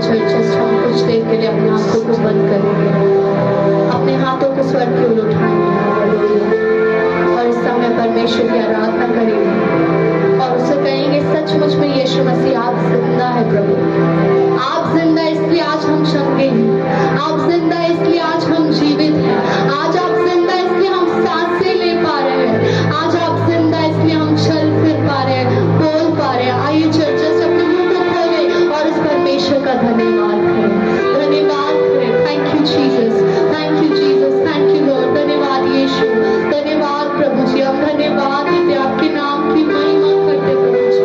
Churches हम कुछ देर के लिए अपने आंखों को बंद करेंगे, अपने हाथों को स्वर की ओर उठाएंगे और इस समय परमेश्वर की आराधना करेंगे और उसे कहेंगे सचमुच में यीशु मसीह आप जिंदा है प्रभु, आप जिंदा इसलिए आज हम चंगे हैं, आप जिंदा इसलिए आज हम जीवित हैं, आज आप जिंदा इसलिए हम सांसें ले पा रहे हैं, आज आप जिंदा इसलिए हम चल फिर पा रहे हैं, बोल पा रहे हैं। आइए चर्चेस अपने मुंह को खोले और इस परमेश्वर का धन्यवाद करें, धन्यवाद करें। Thank you Jesus, thank you Jesus, thank you Lord. धन्यवाद यीशु, धन्यवाद प्रभु जी, हम धन्यवाद देते आपके नाम की महिमा करते प्रभु जी।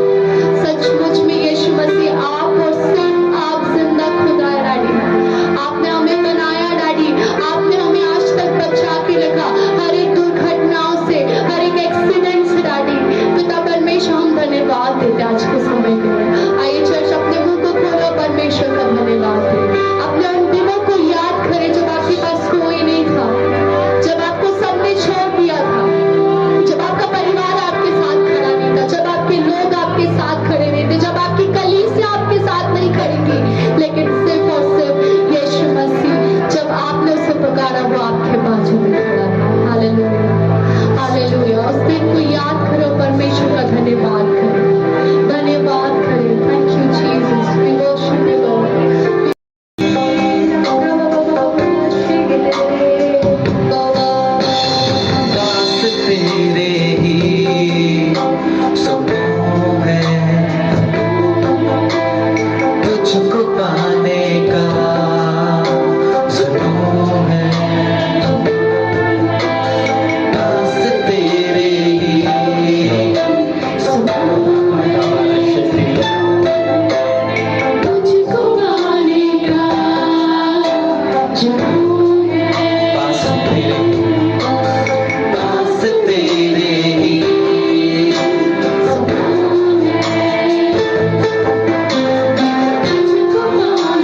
सचमुच में यीशु मसीह आप और सिर्फ आप जिंदा खुदा है डैडी, आपने हमें बनाया डैडी, आपने हमें आज तक बचा के रखा हर एक दुर्घटनाओं से, हर एक एक्सीडेंट से डैडी। पिता परमेश्वर हम धन्यवाद देते आज के समय के लिए। आइए चर्च अपने मुंह को खोलो, परमेश्वर का धन्यवाद दें, अपने उन दिनों को याद करें जब आपके पास कोई नहीं था, जब आपको सबने छोड़ दिया था, जब आपका परिवार आपके साथ खड़ा नहीं था, जब आपके लोग आपके साथ खड़े नहीं थे, जब आपकी कलीसिया आपके साथ नहीं खड़ी थी, लेकिन सिर्फ और सिर्फ यीशु मसीह जब आपने उसे पुकारा वो आपके बाजू में खड़ा था। Hallelujah, hallelujah. उस दिन को याद करो, परमेश्वर का धन्यवाद करें, धन्यवाद करें। Thank you Jesus, we worship you Lord. दास तेरे ही समूह है, तुझको पाने का जुनून है। दास तेरे ही समूह है, तुझको पाने का जुनून है। दास तेरे ही तुझको पाने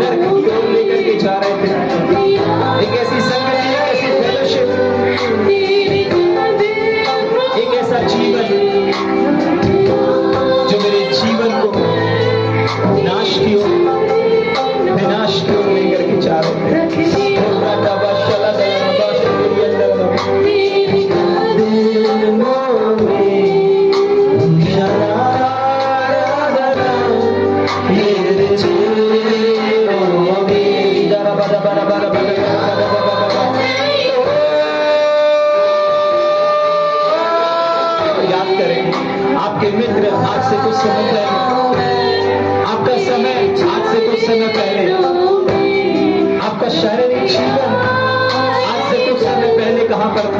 घर की ओर लेकर के जा रहे थे। एक ऐसी संगति, एक ऐसी फेलोशिप, एक ऐसा जीवन जो मेरे जीवन को नाश की ओर, विनाश की ओर लेकर के जा रहे थे। याद करें, आपके मित्र आज से कुछ समय पहले, आपका समय आज से कुछ समय पहले, आपका शारीरिक जीवन आज से कुछ समय पहले कहां पर था?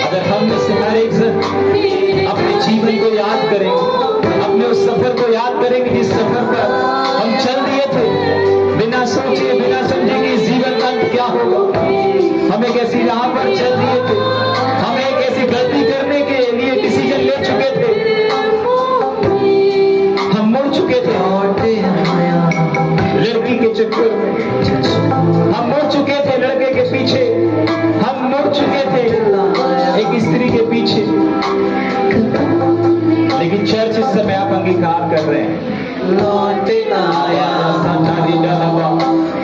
अगर हम में से हर एक अपने जीवन को याद करेंगे, अपने उस सफर को याद करेंगे जिस सफर पर हम चल दिए थे, बिना सोचे बिना समझे कि जीवन का अंत क्या होगा। हम एक ऐसी राह पर चल दिए थे, हम एक ऐसी गलती करने के लिए डिसीजन ले चुके थे, हम मुड़ चुके थे लड़की के चक्कर में, हम मुड़ चुके थे लड़के के पीछे, हम मुड़ चुके थे एक स्त्री के पीछे। लेकिन चर्च इस समय आप अंगीकार कर रहे हैं, लौट आया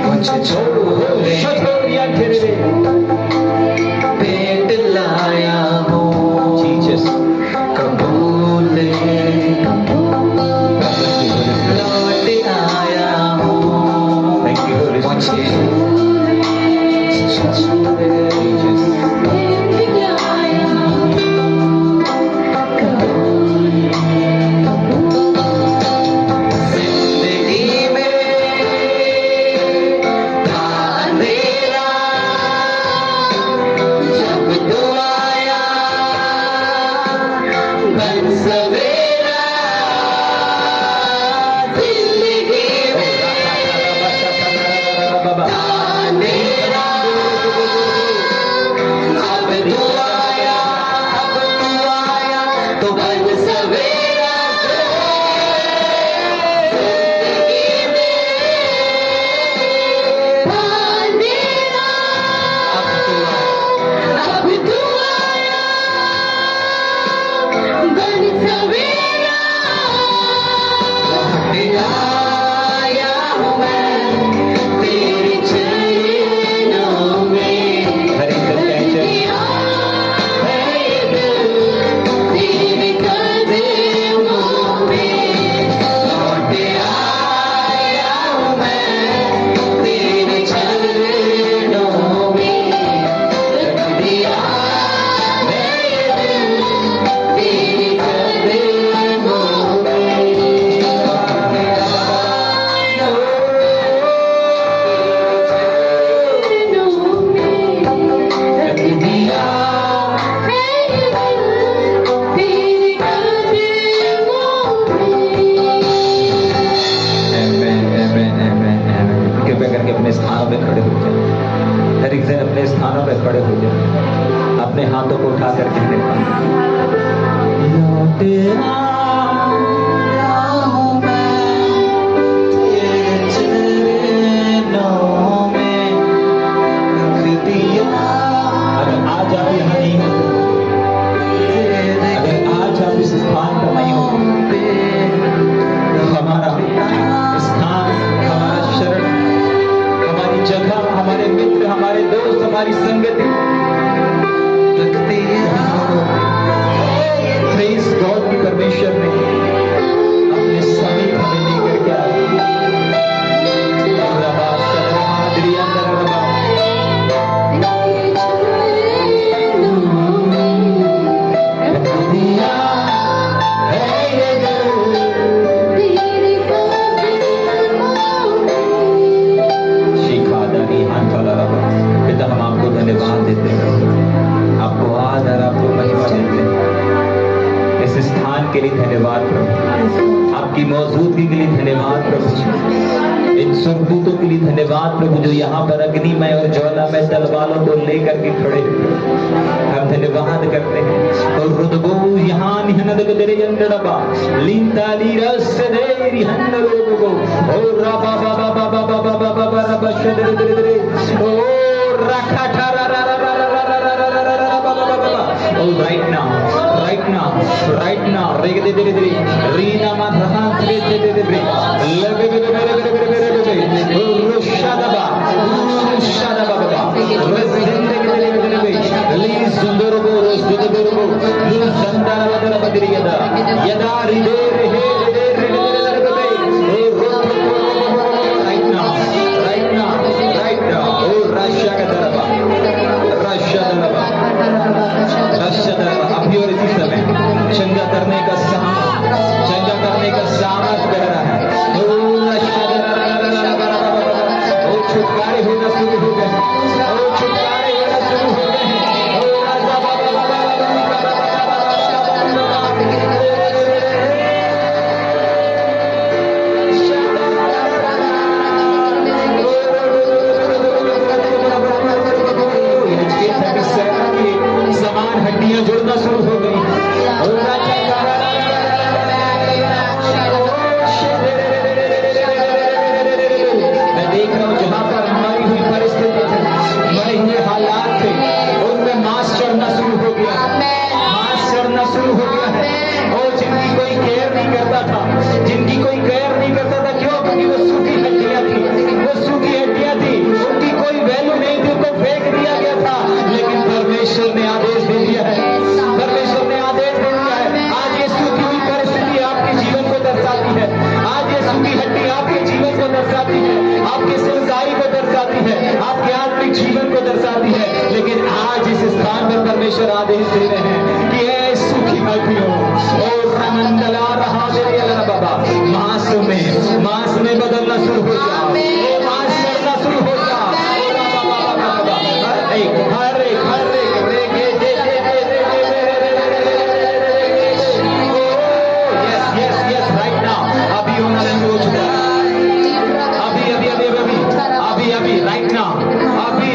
मुझे छोड़ पेट लाया हो जीसस कबूल लौट आया हो मुझे अपने हाथों को उठा कर कहने अगर आज आप यहाँ नहीं होते, अगर आज आप इस स्थान पर नहीं होते, हमारा स्थान, हमारा शरण, हमारी जगह, हमारे मित्र, हमारे दोस्त, हमारी संगति प्रेज़ गॉड की परमेश्वर ने अपने समीप हमें लेकर के पिता हम आपको धन्यवाद देते हैं, आपको आदर, आपको महिमा देते हैं। इस स्थान के लिए धन्यवाद प्रभु, आपकी मौजूदगी के लिए धन्यवाद प्रभु। इन सुरदूतों के लिए धन्यवाद प्रभु, जो यहाँ पर अग्निमय और ज्वालामय तलवारों को लेकर के खड़े हैं। हम धन्यवाद करते हैं। और रुदबो यहाँ निहनद गदरे यंडड़बा लिंताली रस देरी हन्नलोगो और रबा बाबा बाबा बाबा बाबा रबा शदरे दरे दरे ओ रखा ठरा रा रा रा रा रा रा रा रा रा रा बाबा बाबा ओ राइट नाउ रेग दे दे दे रीना मा रहा दे दे दे दे लगे दे दे दे दे ओ रुशादबा बाबा रस जिंदगी दे दे दे ली सुंदर बो रस दे दे बो ली संदार बदर बदरी यदा रिदे रहे दे दे दे ओ राइट नाउ ओ रशा का दरबा अभी और इसी समय चंगा करने का सामर्थ कर रहा है। ओ छुटकारे होना शुरू हो गए, समान हड्डियां जुड़ना शुरू हो गई। मैं देख रहा हूं जहां पर हमारी हुई परिस्थिति थी, हमारे हुए हालात थे, उनमें मांस चढ़ना शुरू हो गया है। और जिनकी कोई केयर नहीं करता था, क्यों? क्योंकि वो सूखी हड्डियां थी, उनकी कोई वैल्यू नहीं थी, उनको फेंक दिया गया था। लेकिन परमेश्वर ने आदेश दे दिया है, आज ये सूखी हुई परिस्थिति आपके जीवन को दर्शाती है, आज ये सूखी हड्डी आपके जीवन को दर्शाती है, आपके सेवकाई को दर्शाती है, आपके आत्मिक जीवन को दर्शाती है। लेकिन आज इस स्थान पर परमेश्वर आदेश दे रहे हैं कि ऐ सूखी हड्डियों और रमंडला रहा बाबा मांस में बदलना शुरू हो जाओ, मांस चढ़ना शुरू हो जाओ। हर एक यस राइट नाउ अभी होना शुरू हो चुका है। अभी राइट नाउ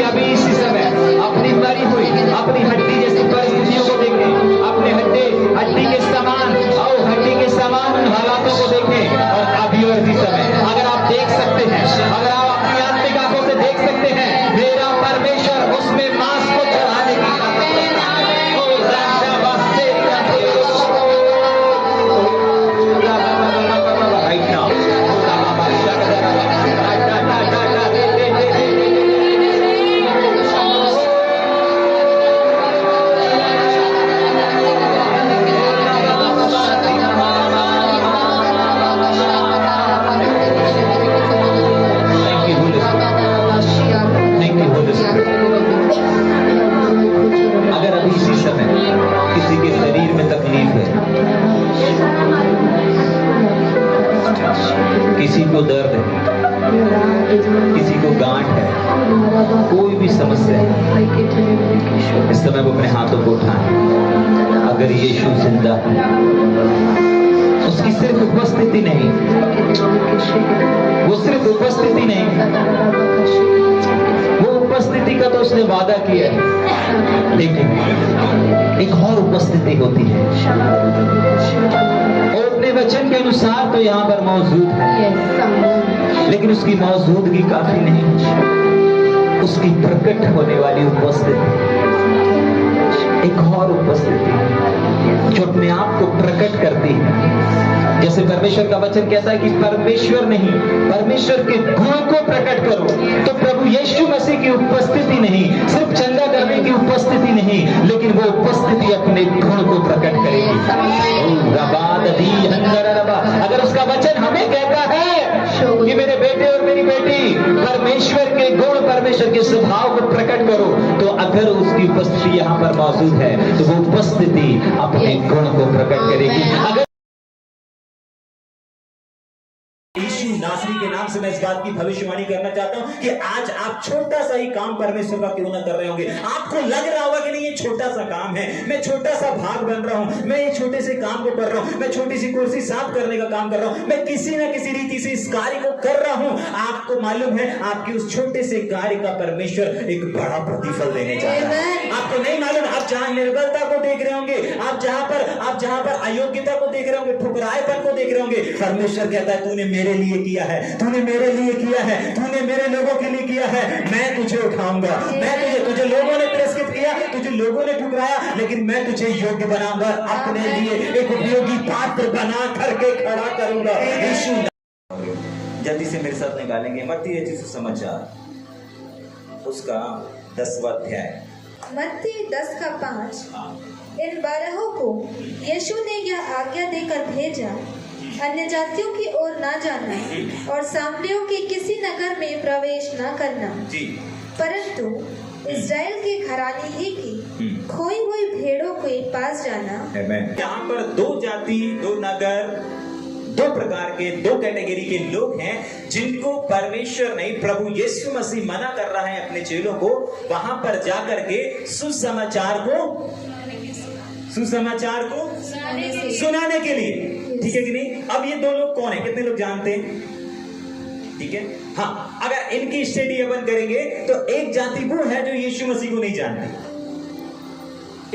अभी इसी समय अपनी मरी हुई अपनी हड्डी जैसी परिस्थितियों को देखें, अपने हड्डी के समान उन हालातों को देखें। और अभी और इसी समय अगर आप देख सकते हैं, अगर आप अपनी आत्मिक आंखों से देख सकते हैं, मेरा परमेश्वर उसमें मांस को चढ़ाने की राइट नाउ अगर अभी इसी समय किसी के शरीर में तकलीफ है, किसी को दर्द है, किसी को गांठ है, कोई भी समस्या है, इस समय वो अपने हाथों को उठाएं। अगर यीशु जिंदा है, उसकी सिर्फ उपस्थिति नहीं, वो उपस्थिति का तो उसने वादा किया है, लेकिन एक और उपस्थिति होती है। और अपने वचन के अनुसार तो यहाँ पर मौजूद है, लेकिन उसकी मौजूदगी काफी नहीं, उसकी प्रकट होने वाली उपस्थिति, एक और उपस्थिति जो अपने आप को प्रकट करती है। जैसे परमेश्वर का वचन कहता है कि परमेश्वर के गुण को प्रकट करो, तो प्रभु यीशु मसीह की उपस्थिति नहीं, सिर्फ चंगा करने की उपस्थिति नहीं, लेकिन वो उपस्थिति अपने गुण को प्रकट करेगी। अगर उसका वचन हमें कहता है कि मेरे बेटे और मेरी बेटी परमेश्वर के गुण, परमेश्वर के स्वभाव को प्रकट करो, तो अगर उसकी उपस्थिति यहाँ पर मौजूद है तो वो उपस्थिति अपने गुण को प्रकट करेगी। अगर यीशु नासरी के नाम से मैं इस बात की भविष्यवाणी करना चाहता हूं कि आज आप छोटा सा ही काम परमेश्वर का क्यों ना कर रहे होंगे। आपको लग रहा होगा कि नहीं ये छोटा सा काम है, मैं छोटा सा भाग बन रहा हूं, मैं ये छोटे से काम को कर रहा हूं, मैं छोटी सी कुर्सी साफ करने का काम कर रहा हूं, मैं किसी ना किसी रीति से इस कार्य को कर रहा हूं। आपको मालूम है आपके उस छोटे से कार्य का परमेश्वर एक बड़ा प्रतिफल देने जा रहा है। आपको नहीं मालूम, आप जहां निर्बलता को देख रहे होंगे, आप जहां पर अयोग्यता को देख रहे होंगे, ठुकराएपन को देख रहे होंगे, परमेश्वर कहता है तूने मेरे लिए किया है, तूने मेरे लिए किया है, तूने मेरे लोगों के लिए किया है, मैं तुझे उठाऊंगा, मैं तुझे लोगों ने तिरस्कृत किया, तुझे लोगों ने ठुकराया, लेकिन मैं तुझे योग्य बनाऊंगा, अपने लिए एक उपयोगी पात्र बना करके खड़ा करूंगा। यीशु जल्दी से मेरे साथ निकालेंगे मत्ती रचित सुसमाचार उसका 10वां अध्याय। मत्ती 10:5। इन 12 को यीशु ने यह आज्ञा देकर भेजा, अन्य जातियों की ओर ना जाना और सामरियों के किसी नगर में प्रवेश ना करना, परंतु इस्राएल के घराने ही की खोई हुई भेड़ों के पास जाना। यहाँ पर 2 जाति, 2 नगर, 2 प्रकार के 2 कैटेगरी के लोग हैं जिनको परमेश्वर ने, प्रभु यीशु मसीह मना कर रहा है अपने चेलों को वहां पर जाकर के सुसमाचार को सुनाने के लिए। ठीक है कि नहीं? अब ये 2 लोग कौन है, कितने लोग जानते हैं? ठीक है, हाँ, अगर इनकी स्टडी अपन करेंगे तो एक जाति वो है जो यीशु मसीह को नहीं जानती,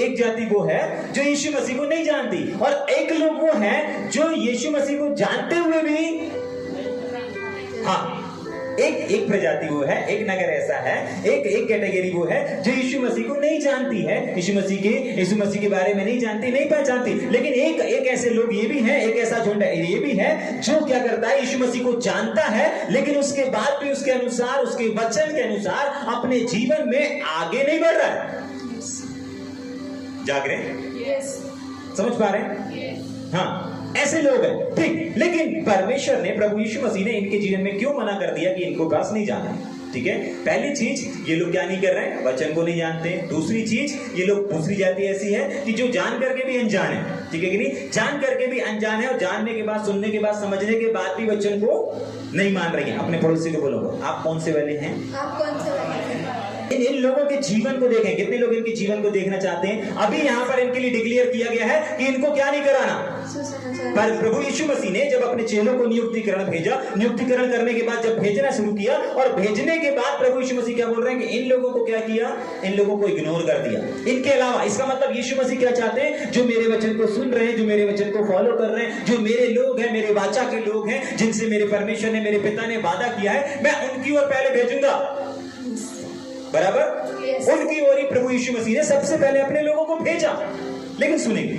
एक जाति वो है जो यीशु मसीह को नहीं जानती, और एक लोग वो है जो यीशु मसीह को जानते हुए भी, हाँ, एक प्रजाति वो है, एक नगर ऐसा है, एक कैटेगरी वो है जो यीशु मसीह को नहीं जानती है, यीशु मसीह के बारे में नहीं जानती, नहीं पहचानती। लेकिन एक ऐसे लोग ये भी हैं, एक ऐसा झुंड ये भी है जो क्या करता है, यीशु मसीह को जानता है, लेकिन उसके बाद भी उसके अनुसार, उसके वचन के अनुसार अपने जीवन में आगे नहीं बढ़ रहा है। जाग रहे? समझ पा रहे हैं? हाँ, ऐसे लोग हैं। ठीक, लेकिन परमेश्वर ने, प्रभु यीशु मसीह ने इनके जीवन में क्यों मना कर दिया कि इनको पास नहीं जाना है? ठीक है, पहली चीज ये लोग क्या नहीं कर रहे हैं, वचन को नहीं जानते। दूसरी चीज ये लोग, दूसरी जाति ऐसी है कि जो जान करके भी अनजान है। ठीक है कि नहीं? जान करके भी अनजान है और जानने के बाद, सुनने के बाद, समझने के बाद भी वचन को नहीं मान रही है। अपने पड़ोसी को बोलो, आप कौन से वाले हैं? आप कौन से वाले हैं? इन लोगों के जीवन को देखें, कितने लोग इनके जीवन को देखना चाहते हैं? अभी यहाँ पर इनके लिए डिक्लेयर किया गया है कि इनको क्या नहीं कराना। पर प्रभु यीशु मसीह ने जब अपने चेलों को नियुक्तिकरण भेजा, नियुक्तिकरण करने के बाद जब भेजना शुरू किया, और भेजने के बाद प्रभु यीशु मसीह क्या बोल रहे हैं कि इन लोगों को क्या किया, इन लोगों को इग्नोर कर दिया। इनके अलावा, इसका मतलब यीशु मसीह क्या चाहते हैं? जो मेरे वचन को सुन रहे हैं, जो मेरे वचन को फॉलो कर रहे हैं, जो मेरे लोग हैं, मेरे वाचा के लोग हैं, जिनसे मेरे परमेश्वर ने, मेरे पिता ने वादा किया है, मैं उनकी ओर पहले भेजूंगा। बराबर? उनकी ओर ही प्रभु यीशु मसीह ने सबसे पहले अपने लोगों को भेजा। लेकिन सुनेंगे,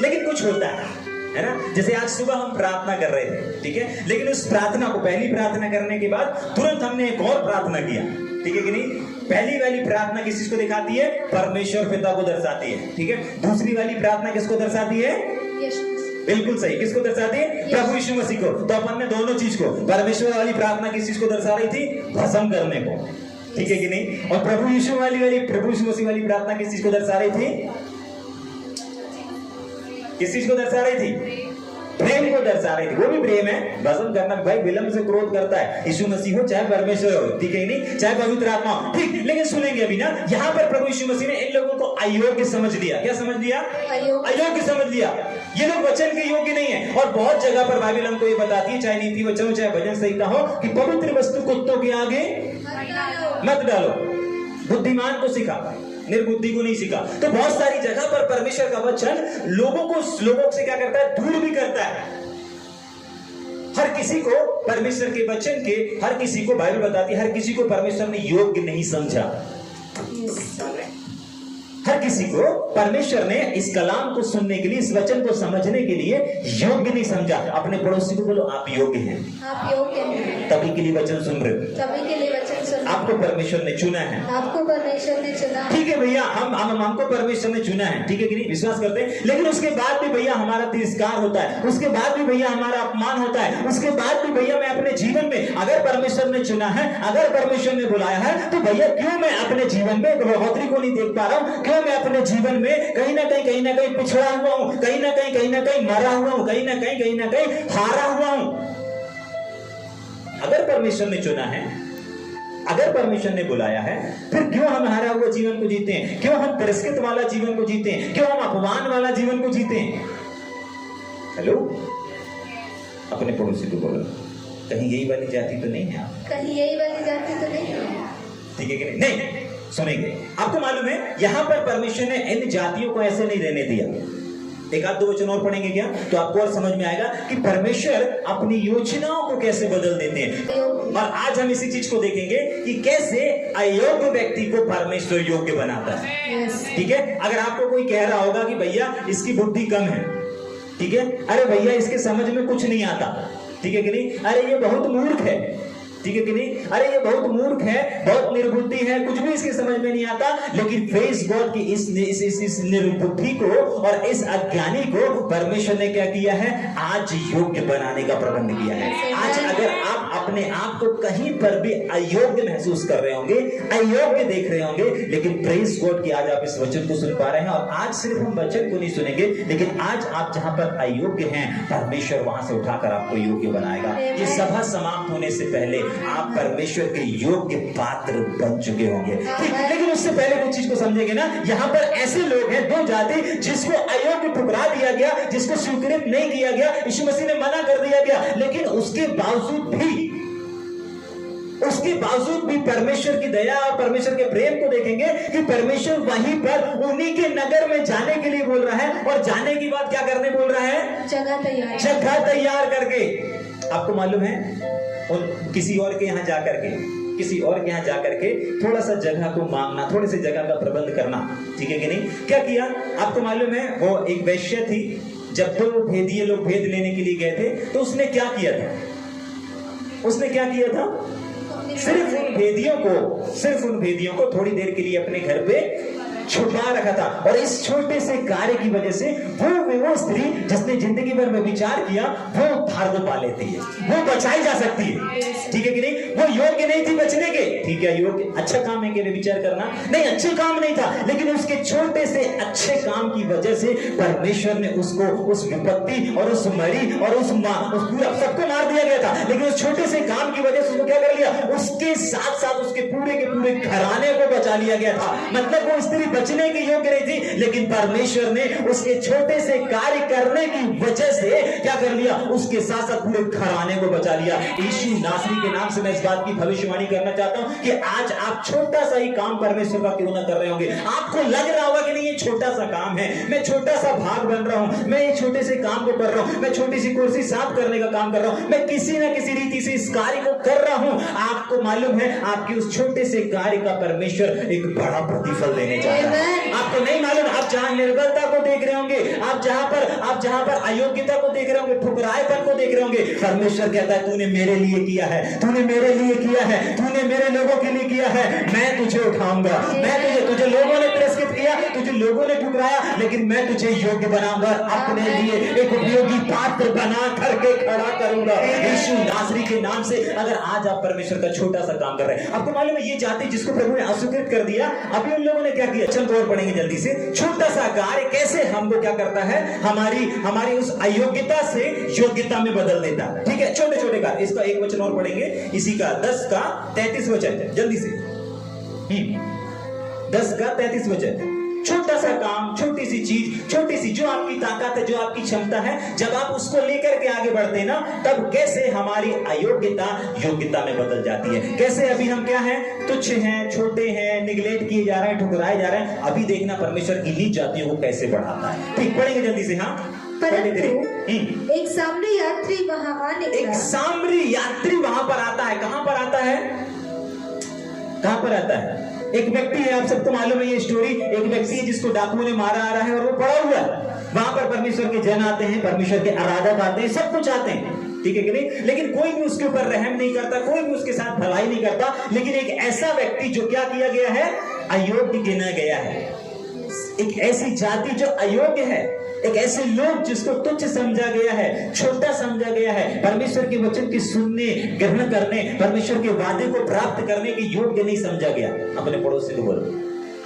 लेकिन कुछ होता है ना? जैसे आज सुबह हम प्रार्थना कर रहे थे, ठीक है, लेकिन उस प्रार्थना को, पहली प्रार्थना करने के बाद तुरंत हमने एक और प्रार्थना किया। ठीक है कि नहीं? पहली वाली प्रार्थना किस चीज को दिखाती है? परमेश्वर पिता को दर्शाती है। ठीक है, दूसरी वाली प्रार्थना किसको दर्शाती है? बिल्कुल सही, किसको दर्शाती है? प्रभु यीशु मसीह को। तो अपन ने दोनों चीज को, परमेश्वर वाली प्रार्थना किस चीज को दर्शा रही थी? भस्म करने को। ठीक है कि नहीं? और प्रभु यीशु मसीह वाली प्रार्थना किस चीज को दर्शा रही थी? किस चीज को दर्शा रही थी? प्रेम को दर्शा रही थी। वो भी प्रेम है, भस्म करना भाई विलंब से क्रोध करता है, यीशु मसीह हो चाहे परमेश्वर हो, ठीक है नहीं, चाहे पवित्र आत्मा हो। ठीक, लेकिन सुनेंगे अभी ना, यहाँ पर प्रभु यीशु मसीह ने इन लोगों को अयोग्य समझ लिया। क्या समझ लिया? अयोग्य समझ लिया। ये लोग वचन के योग्य नहीं है। और बहुत जगह पर बाइबल हमको ये बताती है, चाहे नीति वचन हो, चाहे भजन संहिता हो, कि पवित्र वस्तु कुत्तों के आगे मत डालो। बुद्धिमान को सिखा, निर्बुद्धि को नहीं सिखा। तो बहुत सारी जगह पर परमेश्वर का वचन लोगों से क्या करता है? दूर भी करता है। हर किसी को परमेश्वर के वचन के, हर किसी को बाइबल बताती है, हर किसी को परमेश्वर ने योग्य नहीं समझा। हर किसी को परमेश्वर ने इस कलाम को सुनने के लिए, इस वचन को समझने के लिए योग्य नहीं समझा। अपने पड़ोसी को बोलो, आप योग्य हैं, आप योग्य हैं, तभी के लिए वचन सुन रहे हो, तभी के लिए वचन सुन आपको परमेश्वर ने चुना है। आपको परमेश्वर ने चुना है। ठीक है भैया, हमको परमेश्वर ने चुना है, ठीक है कि नहीं, विश्वास करते हैं। लेकिन उसके बाद भी भैया हमारा तिरस्कार होता है, उसके बाद भी भैया हमारा अपमान होता है, उसके बाद भी भैया मैं अपने जीवन में, अगर परमेश्वर ने चुना है, अगर परमेश्वर ने बुलाया है, तो भैया क्यों मैं अपने जीवन में बढ़ोतरी को नहीं देख पा रहा हूं? क्यों मैं अपने जीवन में कहीं ना कहीं पिछड़ा हुआ हूं, कहीं ना कहीं मरा हुआ हूं, कहीं ना कहीं हारा हुआ हूं? अगर परमेश्वर ने चुना है, अगर परमेश्वर ने बुलाया है, फिर क्यों हम हारा हुआ जीवन को जीते हैं? क्यों हम तिरस्कृत वाला जीवन को जीते हैं? क्यों हम अपमान वाला जीवन को जीते हैं? हेलो, अपने पड़ोसी को बोलो, कहीं यही वाली जाति तो नहीं है आप? कहीं यही वाली जाति तो नहीं है? ठीक है कि नहीं? नहीं सुनेंगे। आपको मालूम है यहां पर परमेश्वर ने इन जातियों को ऐसे नहीं रहने दिया। एक आध दो वचन और पढ़ेंगे क्या, तो आपको और समझ में आएगा कि परमेश्वर अपनी योजनाओं को कैसे बदल देते हैं। और आज हम इसी चीज को देखेंगे कि कैसे अयोग्य व्यक्ति को परमेश्वर योग्य बनाता है। ठीक है, अगर आपको कोई कह रहा होगा कि भैया इसकी बुद्धि कम है, ठीक है, अरे भैया इसके समझ में कुछ नहीं आता, ठीक है कि नहीं, अरे ये बहुत मूर्ख है, ठीक है कि नहीं, अरे ये बहुत मूर्ख है, बहुत निर्बुद्धि है, कुछ भी इसके समझ में नहीं आता, लेकिन प्रेज गॉड की इस निर्बुद्धि को और इस अज्ञानी को परमेश्वर ने क्या किया है? आज योग्य बनाने का प्रबंध किया है। आज अगर आप अपने आप को कहीं पर भी अयोग्य महसूस कर रहे होंगे, अयोग्य देख रहे होंगे, लेकिन प्रेज गॉड की आज आप इस वचन को सुन पा रहे हैं। और आज सिर्फ हम वचन को नहीं सुनेंगे, लेकिन आज आप जहां पर अयोग्य हैं, परमेश्वर वहां से उठाकर आपको योग्य बनाएगा। ये सभा समाप्त होने से पहले आप परमेश्वर के योग्य पात्र बन चुके होंगे। ठीक, लेकिन उससे पहले कुछ चीज को समझेंगे ना। यहाँ पर ऐसे लोग हैं, दो जाति, जिसको अयोग्य ठुकरा दिया गया, जिसको स्वीकृत नहीं किया गया, यीशु मसीह ने मना कर दिया गया, लेकिन उसके बावजूद भी परमेश्वर की दया और परमेश्वर के प्रेम को देखेंगे कि परमेश्वर वहीं पर उन्हीं के नगर में जाने के लिए बोल रहा है, और जाने की बात क्या करने बोल रहा है? जगह तैयार करके। आपको मालूम है किसी और के यहाँ जाकर के थोड़ा सा जगह को मांगना, थोड़े से जगह का प्रबंध करना, ठीक है कि नहीं? क्या किया आपको मालूम है? वो एक वैश्य थी, जब दो भेदिए लोग भेद लेने के लिए गए थे, तो उसने क्या किया था? सिर्फ उन भेदियों को थोड़ी देर के लिए अपने घर पे छुपा रखा था। और इस छोटे से कार्य की वजह से वो स्त्री जिसने जिंदगी भर में विचार किया, वो उद्धार को पा लेती है, वो बचाई जा सकती है, ठीक है कि नहीं? वो योग्य नहीं थी बचने के, ठीक है, योग्य अच्छा काम है कि विचार करना नहीं, अच्छे काम नहीं था, लेकिन उसके छोटे से अच्छे काम की वजह से परमेश्वर ने उसको उस विपत्ति और उस मरी और उस पूरा सबको मार दिया गया था, लेकिन उस छोटे से काम की वजह से उसको क्या कर लिया? उसके साथ साथ उसके पूरे के पूरे घराने को बचा लिया गया था। मतलब वो स्त्री बचने की योग्य नहीं थी, लेकिन परमेश्वर ने उसके छोटे से कार्य करने की वजह से क्या कर लिया? उसके साथ साथ पूरे घराने को बचा लिया। यीशु नासरी के नाम से मैं इस बात की भविष्यवाणी करना चाहता हूं कि आज आप छोटा सा ही काम परमेश्वर का क्यों ना कर रहे होंगे, आपको लग रहा होगा कि नहीं ये छोटा सा काम है, मैं छोटा सा भाग बन रहा हूं, मैं ये छोटे से काम को कर रहा हूं, मैं छोटी सी कुर्सी साफ करने का काम कर रहा हूं, मैं किसी ना किसी रीति से इस कार्य को कर रहा हूं। आपको मालूम है आपके उस छोटे से कार्य का परमेश्वर एक बड़ा प्रतिफल देने जा रहा है। आपको नहीं मालूम, आप जहां निर्बलता को देख रहे होंगे, आप जहां पर अयोग्यता को देख रहे होंगे, ठुकराएपन को देख रहे होंगे, परमेश्वर कहता है तूने मेरे लिए किया है, तूने मेरे लिए किया है, तूने मेरे लोगों के लिए किया है, मैं तुझे उठाऊंगा, मैं तुझे लोगों ने तिरस्कृत किया, तुझे लोगों ने ठुकराया, लेकिन मैं तुझे योग्य बनाऊंगा, अपने लिए एक उपयोगी पात्र बना करके खड़ा करूंगा यीशु नासरी के नाम से। अगर आज आप परमेश्वर का छोटा सा काम कर रहे हैं, आपको मालूम है ये जाति जिसको प्रभु ने अस्वीकृत कर दिया, अभी उन लोगों ने क्या किया? चल और पढ़ेंगे जल्दी से। छोटा सा कार्य कैसे हमको क्या करता है? हमारी उस अयोग्यता से योग्यता में बदल देता है। ठीक है, छोटे छोटे कार्य, इसका एक वचन और पढ़ेंगे, इसी का 10 का 33 वचन, जल्दी से 10 का 33 वचन। छोटा सा काम, छोटी सी चीज, छोटी सी जो आपकी ताकत है, जो आपकी क्षमता है, जब आप उसको लेकर के आगे बढ़ते हैं ना, तब कैसे हमारी अयोग्यता योग्यता में बदल जाती है। कैसे अभी हम क्या हैं? तुच्छ हैं, छोटे हैं, निगलेक्ट किए जा रहे हैं, ठुकराए जा रहे हैं। अभी देखना परमेश्वर इन्हीं जातियों को कैसे बढ़ाता है। ठीक, पढ़ेंगे जल्दी से। हाँ, एक सामरी यात्री वहां आ निकला। एक सामरी यात्री वहां पर आता है। कहां पर आता है? कहां पर आता है? एक व्यक्ति है, आप सबको मालूम है ये स्टोरी। एक व्यक्ति है जिसको डाकुओं ने मारा आ रहा है और वो पड़ा हुआ है। वहां पर परमेश्वर के जन आते हैं, परमेश्वर के आराधक आते हैं, सब कुछ आते हैं, ठीक है कि नहीं? लेकिन कोई भी उसके ऊपर रहम नहीं करता, कोई भी उसके साथ भलाई नहीं करता। लेकिन एक ऐसा व्यक्ति जो क्या किया गया है, अयोग्य गिना गया है, एक ऐसी जाति जो अयोग्य है, एक ऐसे लोग जिसको तुच्छ समझा गया है, छोटा समझा गया है, परमेश्वर के वचन की सुनने, ग्रहण करने, परमेश्वर के वादे को प्राप्त करने के योग्य नहीं समझा गया। अपने पड़ोसी को बोलो,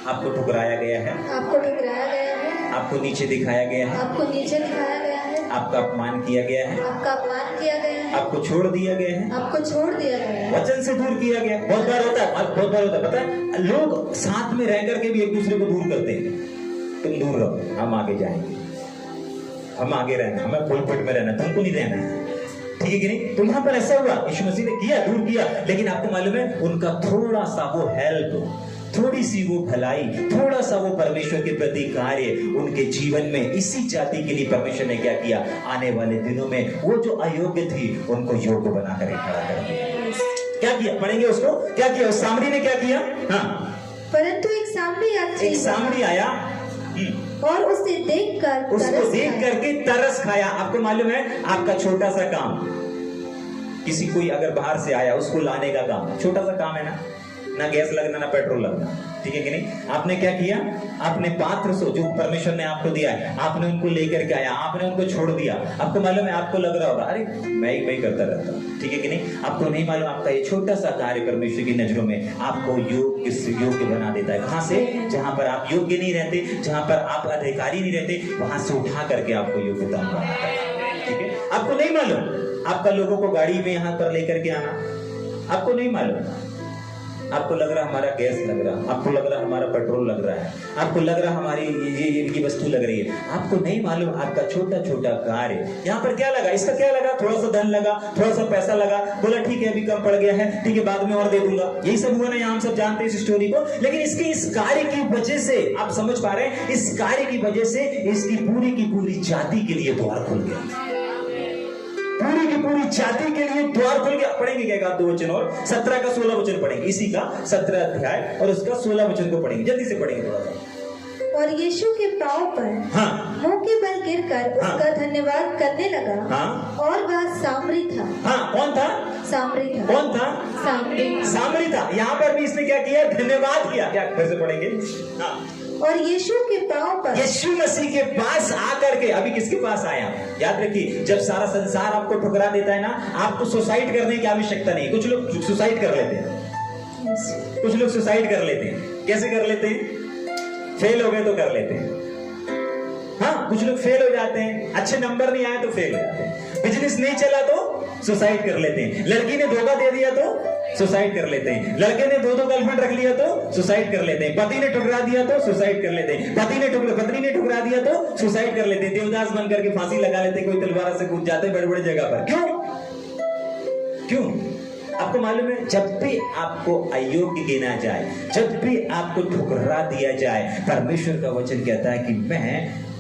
आपको ठुकराया गया है, आपको ठुकराया गया है, आपको नीचे दिखाया गया है, आपको नीचे दिखाया गया है, आपका अपमान किया गया है, आपका अपमान किया गया है, आपको छोड़ दिया गया है, आपको छोड़ दिया गया है, वचन से दूर किया गया। बहुत बार होता है, बहुत बार होता है, पता है, लोग साथ में रह करके भी एक दूसरे को दूर करते हैं। तुम दूर रहो, हम आगे जाएंगे, हम आगे रहना, हमें पुलपट में रहना, तुमको नहीं रहना है, ठीक है कि नहीं? तो यहाँ पर ऐसा हुआ, यीशु मसीह ने किया, दूर किया, लेकिन आपको मालूम है उनका थोड़ा सा वो हेल्प, थोड़ी सी वो भलाई, थोड़ा सा वो परमेश्वर के प्रति कार्य उनके जीवन में, इसी जाति के लिए परमेश्वर ने क्या किया, आने वाले दिनों में वो जो अयोग्य थी उनको योग्य बनाकर खड़ा कर दिया। क्या किया, पढ़ेंगे उसको, क्या किया उस सामरी ने, क्या किया? हाँ, परंतु एक सामरी यात्री एक सामरी आया और उसे देखकर उसको तरस देख खाया। करके तरस खाया। आपको मालूम है, आपका छोटा सा काम, किसी कोई अगर बाहर से आया उसको लाने का काम, छोटा सा काम है ना गैस लगना, ना पेट्रोल लगना, ठीक है कि नहीं? आपने क्या किया, आपने पात्र से जो परमेश्वर ने आपको दिया है, आपने उनको लेकर के आया, आपने उनको छोड़ दिया। आपको मालूम है, आपको लग रहा होगा अरे मैं ही करता रहता हूँ, ठीक है कि नहीं? आपको नहीं मालूम, आपका ये छोटा सा कार्य परमेश्वर की नजरों में आपको योग्य बना देता है। कहां से? जहां पर आप योग्य नहीं रहते, जहां पर आप अधिकारी नहीं रहते, वहां से उठा करके आपको योग्यता बनाता है, ठीक है? आपको नहीं मालूम, आपका लोगों को गाड़ी में यहाँ पर लेकर के आना, आपको नहीं मालूम, आपको लग रहा हमारा गैस लग रहा, आपको लग रहा हमारा पेट्रोल लग रहा है, आपको लग रहा हमारी ये वस्तु लग रही है, आपको नहीं मालूम आपका छोटा छोटा कार्य यहाँ पर क्या लगा, इसका क्या लगा, थोड़ा सा धन लगा, थोड़ा सा पैसा लगा, बोला ठीक है अभी कम पड़ गया है, ठीक है बाद में और दे दूंगा, यही सब हुआ ना। यहाँ हम सब जानते हैं इस स्टोरी को, लेकिन इसके इस कार्य की वजह से, आप समझ पा रहे हैं, इस कार्य की वजह से इसकी पूरी की पूरी जाति के लिए द्वार खुल गया, पूरी की पूरी जाति के लिए द्वार खुल गया। पढ़ेंगे क्या, 2 वचन और 17 का 16 वचन पढ़ेंगे, इसी का 17 अध्याय और उसका 16 वचन को पढ़ेंगे, जल्दी से पढ़ेंगे थोड़ा सा। और यीशु के पांव पर हाँ, मुंह के बल गिरकर हाँ, उसका धन्यवाद करने लगा। हाँ, और वह सामरी था। हाँ, कौन था? सामरी था। कौन था? सामरी। सामरी था। यहाँ पर भी इसने क्या किया, धन्यवाद किया। क्या फिर से पढ़ेंगे? हाँ, और यीशु के पांव पर, यीशु मसीह के पास आकर के, अभी किसके पास आया? याद रखिए, जब सारा संसार आपको ठुकरा देता है ना, आपको सुसाइड करने की आवश्यकता नहीं। कुछ लोग सुसाइड कर लेते हैं, कुछ लोग सुसाइड कर लेते हैं। कैसे कर लेते हैं? फेल हो गए तो कर लेते हैं। हाँ, कुछ लोग फेल हो जाते हैं, अच्छे नंबर नहीं आए तो फेल हो जाते हैं, बिजनेस नहीं चला तो सुसाइड कर लेते हैं, लड़की ने धोखा दे दिया तो सुसाइड कर लेते हैं, लड़के ने 2 गर्लफ्रेंड रख लिया तो सुसाइड कर लेते हैं, पति ने ठुकरा दिया तो सुसाइड कर लेते हैं, पत्नी ने ठुकरा दिया तो सुसाइड कर लेते हैं, देवदास बन करके फांसी लगा लेते, कोई तलवार से कूद जाते बड़े बड़े जगह पर। क्यों? आपको मालूम है, जब भी आपको अयोग्य गिना जाए, जब भी आपको ठुकरा दिया जाए, परमेश्वर का वचन कहता है कि मैं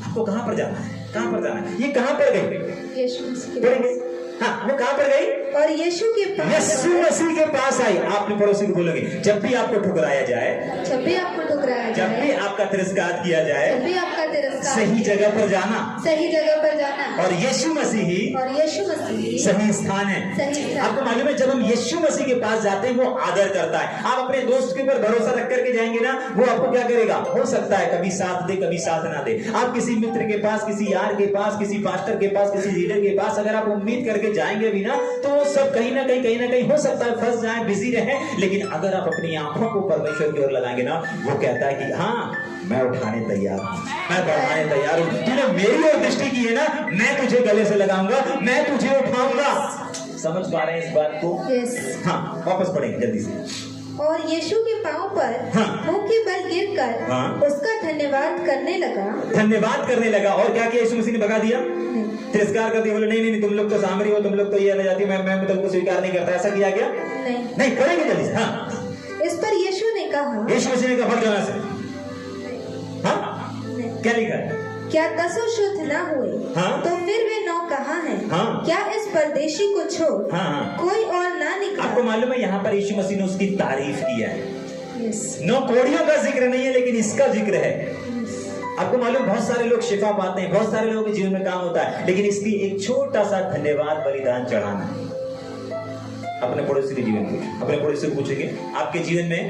आपको कहां पर जाना है, कहां पर जाना है? ये कहां पर गई? यीशु मसीह के पढ़ेंगे। हाँ, वो कहां पर गई? और यीशु के पास, यीशु मसीह के पास आई। आपने पड़ोसी को बोलोगे, जब भी आपको ठुकराया जाए, जब भी आपको ठुकराया जब भी जाए, आपका तिरस्कार किया जाए, जब भी आपका तिरस्कार, सही जगह पर जाना, सही जगह पर जाना, और यीशु मसीह ही और यीशु मसीह सही स्थान है। सही स्थान। आपको मालूम है, जब हम यीशु मसीह के पास जाते हैं, वो आदर करता है। आप अपने दोस्त के ऊपर भरोसा रख करके जाएंगे ना, वो आपको क्या करेगा? हो सकता है कभी साथ दे, कभी साथ ना दे। आप किसी मित्र के पास, किसी यार के पास, किसी पास्टर के पास, किसी लीडर के पास अगर आप उम्मीद करके जाएंगे भी ना, तो वो सब कहीं ना कहीं हो सकता है फंस जाए, बिजी रहे। लेकिन अगर आप अपनी आंखों को परमेश्वर की ओर लगाएंगे ना, वो कहता है कि हाँ, मैं उठाने तैयार हूं, मैं बढ़ाने तैयार हूं, तूने मेरी ओर दृष्टि की है ना, मैं तुझे गले से लगाऊंगा, मैं तुझे उठाऊंगा। समझ पा रहे हैं इस बात को? यस। हाँ, वापस पढ़ेंगे जल्दी से। और यीशु के पांव पर हाँ, मुंह के बल गिरकर हाँ, उसका धन्यवाद करने लगा। धन्यवाद करने लगा। और क्या किया? यीशु मसीह ने भगा दिया, तिरस्कार कर दिया, बोले नहीं, तुम लोग तो सामरी हो, तुम लोग तो ये अलग जाति, मैं तुमको स्वीकार नहीं करता। ऐसा किया गया? नहीं। पढ़ेंगे जल्दी से। हाँ, इस पर यीशु ने कहा, यीशु मसीह ने कहा भग जाना से। हाँ, क्या लिखा है? क्या 10 शुद्ध न हुए? हाँ, तो फिर वे 9 कहाँ हैं? हाँ, क्या इस परदेशी को छोड़ हाँ, कोई और ना निकला? आपको मालूम है, यहाँ पर यीशु मसीह ने उसकी तारीफ किया है। यस। 9 कोड़ियों का जिक्र नहीं है, लेकिन इसका जिक्र है। आपको मालूम बहुत सारे लोग शिफा पाते हैं, बहुत सारे लोगों के जीवन में काम होता है, लेकिन इसकी एक छोटा सा धन्यवाद बलिदान चढ़ाना है। अपने पड़ोसी के जीवन में, अपने पड़ोसी से पूछेंगे आपके जीवन में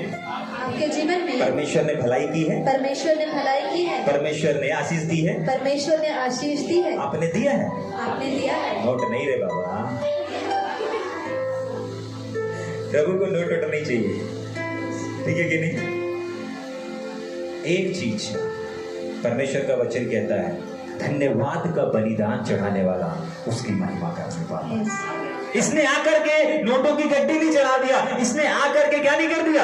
परमेश्वर ने भलाई की है, परमेश्वर ने भलाई की है, परमेश्वर ने आशीष दी है, परमेश्वर ने आशीष दी है, आपने दिया है? आपने दिया है। नोट नहीं रे बाबा, प्रभु को नोट वोट नहीं चाहिए, ठीक है कि नहीं? एक चीज परमेश्वर का वचन कहता है, धन्यवाद का बलिदान चढ़ाने वाला उसकी महिमा करने वाला। इसने आकर के नोटों की गड्डी नहीं चढ़ा दिया, इसने आकर के क्या नहीं कर दिया,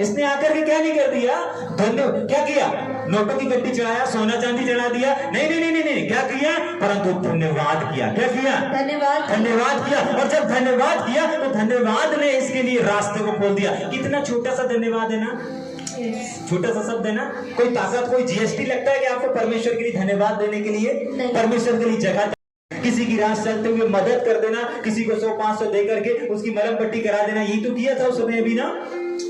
इसने आकर के क्या नहीं कर दिया, धन्यवाद क्या किया, नोटों की गड्डी चढ़ाया, सोना चांदी चढ़ा दिया, नहीं नहीं नहीं नहीं, क्या किया, परंतु धन्यवाद किया। क्या किया? धन्यवाद किया। और जब धन्यवाद किया तो धन्यवाद ने इसके लिए रास्ते को खोल दिया। कितना छोटा सा धन्यवाद है ना, छोटा सा शब्द है ना, कोई ताकत, कोई जीएसटी लगता है कि आपको परमेश्वर के लिए धन्यवाद देने के लिए? परमेश्वर के लिए जगह, किसी की राह चलते हुए मदद कर देना, किसी को 100-500 दे करके उसकी मलम पट्टी करा देना, यही तो किया था उस समय भी ना,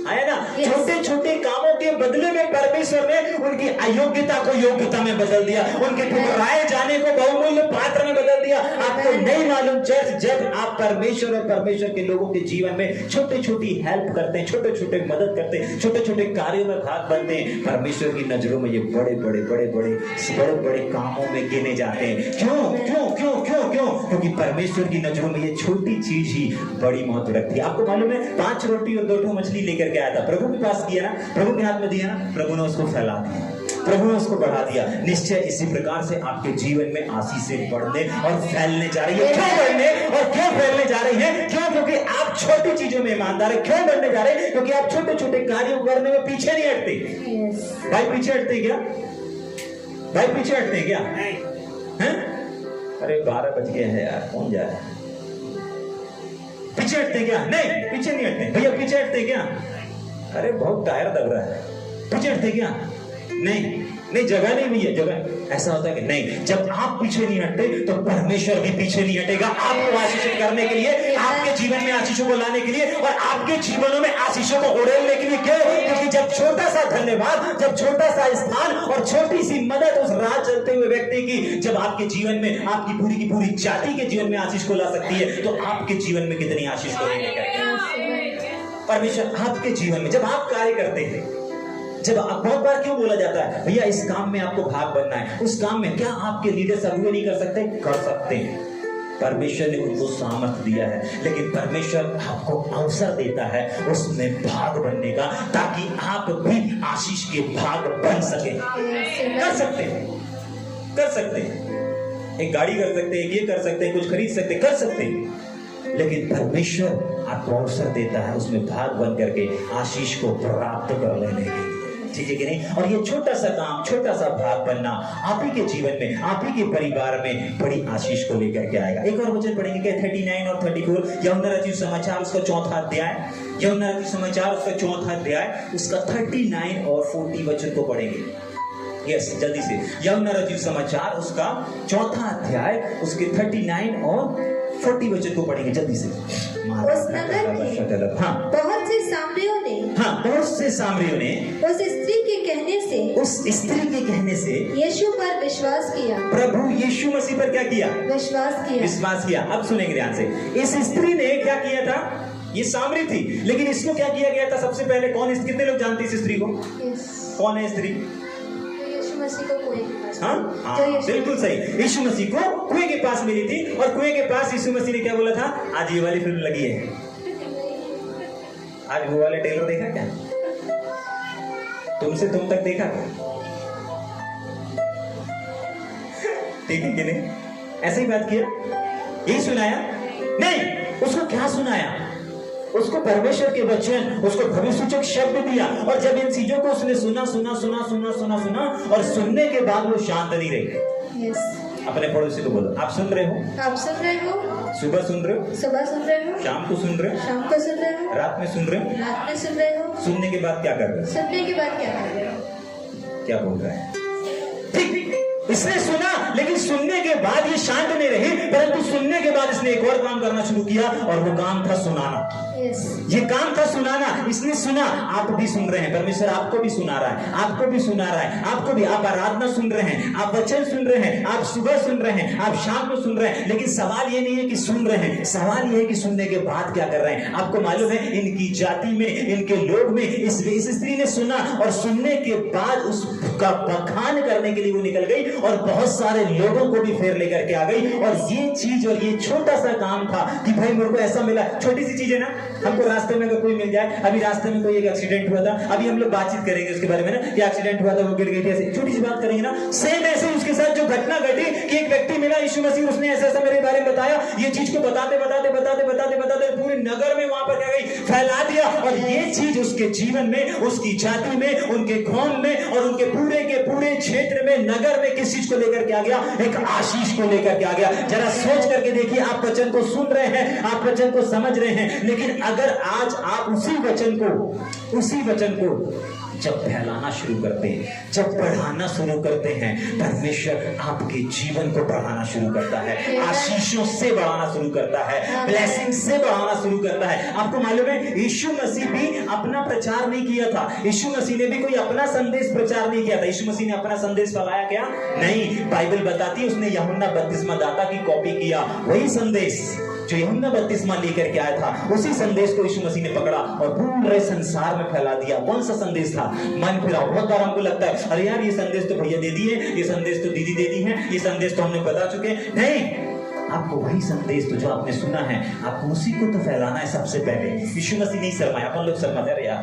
है ना? छोटे छोटे कामों के बदले में परमेश्वर ने उनकी अयोग्यता को योग्यता में बदल दिया, उनके ठुकराए जाने को बहुमूल्य पात्र में बदल दिया। आपको नहीं मालूम चर्च, जब आप परमेश्वर और परमेश्वर के लोगों के जीवन में छोटे छोटी हेल्प करते हैं, छोटे छोटे मदद करते हैं, छोटे छोटे कार्यों में भाग बनते हैं, परमेश्वर की नजरों में ये बड़े बड़े बड़े बड़े बड़े बड़े कामों में गिने जाते हैं। क्यों क्यों क्यों क्यों क्यों? क्योंकि परमेश्वर की नजरों में ये छोटी चीज ही बड़ी महत्व रखती है। आपको मालूम है, 5 रोटी और 2 मछली लेकर के आया था, प्रभु के पास किया ना, प्रभु के हाथ में दिया ना, प्रभु ने उसको फैला दिया, प्रभु ने उसको बढ़ा दिया। निश्चय इसी प्रकार से आपके जीवन में आशीषें बढ़ने और फैलने जा रही है। क्यों बढ़ने और क्यों फैलने जा रही है? क्यों? क्योंकि आप छोटी चीजों में ईमानदार है। क्यों बढ़ने जा रहे हैं? क्योंकि आप छोटे छोटे कार्यों करने में पीछे नहीं हटते। भाई पीछे हटते क्या? भाई पीछे हटते क्या? हैं? अरे 12 बज गए हैं यार, कौन जा रहा है? पीछे हटते क्या? नहीं, पीछे नहीं हटते। भैया पीछे हटते क्या? अरे बहुत टायर दब रहा है, पीछे हटते क्या? नहीं नहीं, जगह नहीं भैया, जगह। ऐसा होता है कि नहीं, जब आप पीछे नहीं हटते तो परमेश्वर भी पीछे नहीं हटेगा आपको आशीषित करने के लिए, आपके जीवन में आशीषों को लाने के लिए और आपके जीवनों में आशीषों को उड़ेलने के लिए। क्यों? क्योंकि जब छोटा सा धन्यवाद, जब छोटा सा स्थान और छोटी सी मदद उस राह चलते हुए व्यक्ति की जब आपके जीवन में, आपकी पूरी की पूरी जाति के जीवन में आशीष को ला सकती है, तो आपके जीवन में कितनी आशीष को लेने का परमेश्वर आपके जीवन में जब आप कार्य करते हैं। जब बहुत बार क्यों बोला जाता है, भैया इस काम में आपको भाग बनना है, उस काम में, क्या आपके लीडर्स अगुवे नहीं कर सकते? कर सकते हैं। परमेश्वर ने उनको सामर्थ्य दिया है, लेकिन परमेश्वर आपको अवसर देता है उसमें भाग बनने का, ताकि आप भी आशीष के भाग बन सके। कर सकते हैं, कर सकते हैं, एक गाड़ी कर सकते हैं, ये कर सकते हैं, कुछ खरीद सकते हैं, कर सकते हैं, लेकिन परमेश्वर आपको अवसर देता है उसमें भाग बन करके आशीष को प्राप्त कर लेने के, ठीक है कि नहीं? और ये छोटा सा काम, छोटा सा भाग बनना आप ही के जीवन में, आप ही के परिवार में बड़ी आशीष को लेकर के आएगा। एक और वचन पढ़ेंगे क्या? 39 और 34 यूहन्ना रचित समाचार उसका 4था अध्याय, यूहन्ना रचित समाचार उसका 4था अध्याय, उसका 39 और 40 वचन को पढ़ेंगे। यस, जल्दी से। यूहन्ना रचित समाचार उसका 4था अध्याय, उसके 39 और 40 वचन को पढ़ेंगे जल्दी से। उस नगर में बहुत से सामरियों ने, बहुत से सामरियों ने उस स्त्री के कहने से यीशु पर विश्वास किया। प्रभु यीशु मसीह पर क्या किया? विश्वास किया। अब सुनेंगे ध्यान से। इस स्त्री ने क्या किया था? ये सामरी थी, लेकिन इसको क्या किया गया था? सबसे पहले कौन, कितने लोग जानते हैं इस स्त्री को? कौन है स्त्री? बिल्कुल सही, यीशु मसीह को कुएं के पास मिली थी, और कुएं के पास यीशु मसीह ने क्या बोला था? आज ये वाली फिल्म लगी है, आज वो वाले टेलर देखा क्या? तुमसे तुम तक देखा क्या? ठीक है कि नहीं? ऐसे ही बात किया, यही सुनाया? नहीं, उसको क्या सुनाया? उसको परमेश्वर के वचन, उसको भविष्यसूचक शब्द दिया, और जब इन चीजों को उसने सुना और सुनने के बाद वो शांत नहीं रही। अपने पड़ोसी को बोलो, आप सुन रहे हो? आप सुन रहे हो? सुबह सुन रहे हो? सुबह सुन रहे हो? शाम को सुन रहे हो? शाम को सुन रहे हो? रात में सुन रहे हो? रात में सुन रहे हो? सुनने के बाद क्या कर रहे हो? सुनने के बाद क्या कर रहे हो? क्या बोल रहा है? ठीक, इसने सुना, लेकिन सुनने के बाद ये शांत नहीं रही, परंतु सुनने के बाद इसने एक और काम करना शुरू किया, और वो काम था सुनाना। यस ये काम था सुनाना, इसने सुना, आप भी सुन रहे हैं, परमेश्वर आपको भी सुना रहा है, आपको भी सुना रहा है, आपको भी। आप आराधना सुन रहे हैं, आप वचन सुन रहे हैं, आप सुबह सुन रहे हैं, आप शाम को सुन रहे हैं, लेकिन सवाल ये नहीं है कि सुन रहे हैं, सवाल ये है कि सुनने के बाद क्या कर रहे हैं। आपको मालूम है इनकी जाति में, इनके लोग में इस स्त्री ने सुना और सुनने के बाद उसका बखान करने के लिए वो निकल गई और बहुत सारे लोगों को भी फेर लेकर के आ गई। और ये चीज और ये छोटा सा काम था कि भाई मेरे को ऐसा मिला, छोटी सी चीज है ना, हमको रास्ते में अगर कोई मिल जाए, अभी रास्ते में कोई एक एक्सीडेंट हुआ था, अभी हम लोग बातचीत करेंगे उसके बारे में ना, कि एक्सीडेंट हुआ था, वो गिर गई थी, ऐसे छोटी सी बात करेंगे ना। सेम ऐसे उसके साथ जो घटना घटी कि एक व्यक्ति मिला यीशु मसीह, उसने ऐसा ऐसा मेरे बारे में बताया, ये चीज को बताते बताते बताते बताते बताते पूरे नगर में वहां पर क्या गई, फैला दिया। और ये चीज उसके जीवन में, उसकी जाति में, उनके कौम में और उनके पूरे के पूरे क्षेत्र में, नगर में किस चीज को लेकर के आ गया, एक आशीष को लेकर के आ गया। जरा सोच करके देखिए, आप वचन को सुन रहे हैं, आप वचन को समझ रहे हैं, लेकिन अगर आज आप उसी वचन को जब फैलाना शुरू करते हैं, जब बढ़ाना शुरू करते हैं, परमेश्वर आपके जीवन को बढ़ाना शुरू करता है, आशीषों से बढ़ाना शुरू करता है, ब्लेसिंग से बढ़ाना शुरू करता है। आपको मालूम है यीशु मसीह भी अपना प्रचार नहीं किया था, यीशु मसीह ने भी कोई अपना संदेश प्रचार नहीं किया था। यीशु मसीह ने अपना संदेश फैलाया क्या? नहीं। बाइबल बताती है उसने यूहन्ना बपतिस्मा दाता की कॉपी किया, वही संदेश जो यूहन्ना बपतिस्मा लेकर के आया था, उसी संदेश को यीशु मसीह ने पकड़ा और पूरे संसार में फैला दिया। कौन सा संदेश था? मन फिरा। बहुत बार हमको लगता है अरे यार ये संदेश तो भैया दे दिए, ये संदेश तो दीदी दे दी है, ये संदेश तो हमने बता चुके। नहीं, आपको वही संदेश तो जो आपने सुना है, आपको उसी को तो फैलाना है सबसे पहले। यीशु मसीह नहीं शर्माया, अपन लोग शर्माते हैं यार,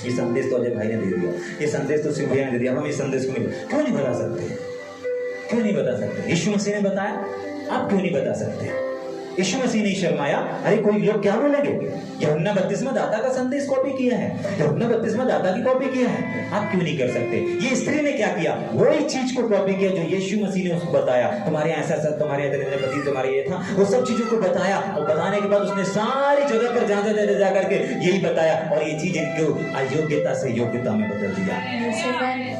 ये संदेश तो अजय भाई ने दे दिया, ये संदेश तो शिव भैया ने दे दिया, हम इस संदेश को क्यों नहीं बता सकते? क्यों नहीं बता सकते? यीशु मसीह ने बताया, आप क्यों नहीं बता सकते? यीशु मसीह नहीं शर्माया। अरे कोई लोग क्या बोलेंगे, यूहन्ना बपतिस्मा दाता का संदेश कॉपी किया है, यूहन्ना बपतिस्मा दाता की कॉपी किया है, आप क्यों नहीं कर सकते? ये स्त्री ने क्या किया? वही चीज को कॉपी किया जो यीशु मसीह ने उसको बताया। तुम्हारे ऐसा ऐसा, तुम्हारे पति, तुम्हारे ये था, वो सब चीजों को बताया। और बताने के बाद उसने सारी जगह पर जा करके यही बताया, और ये चीज इनको अयोग्यता से योग्यता में बदल दिया,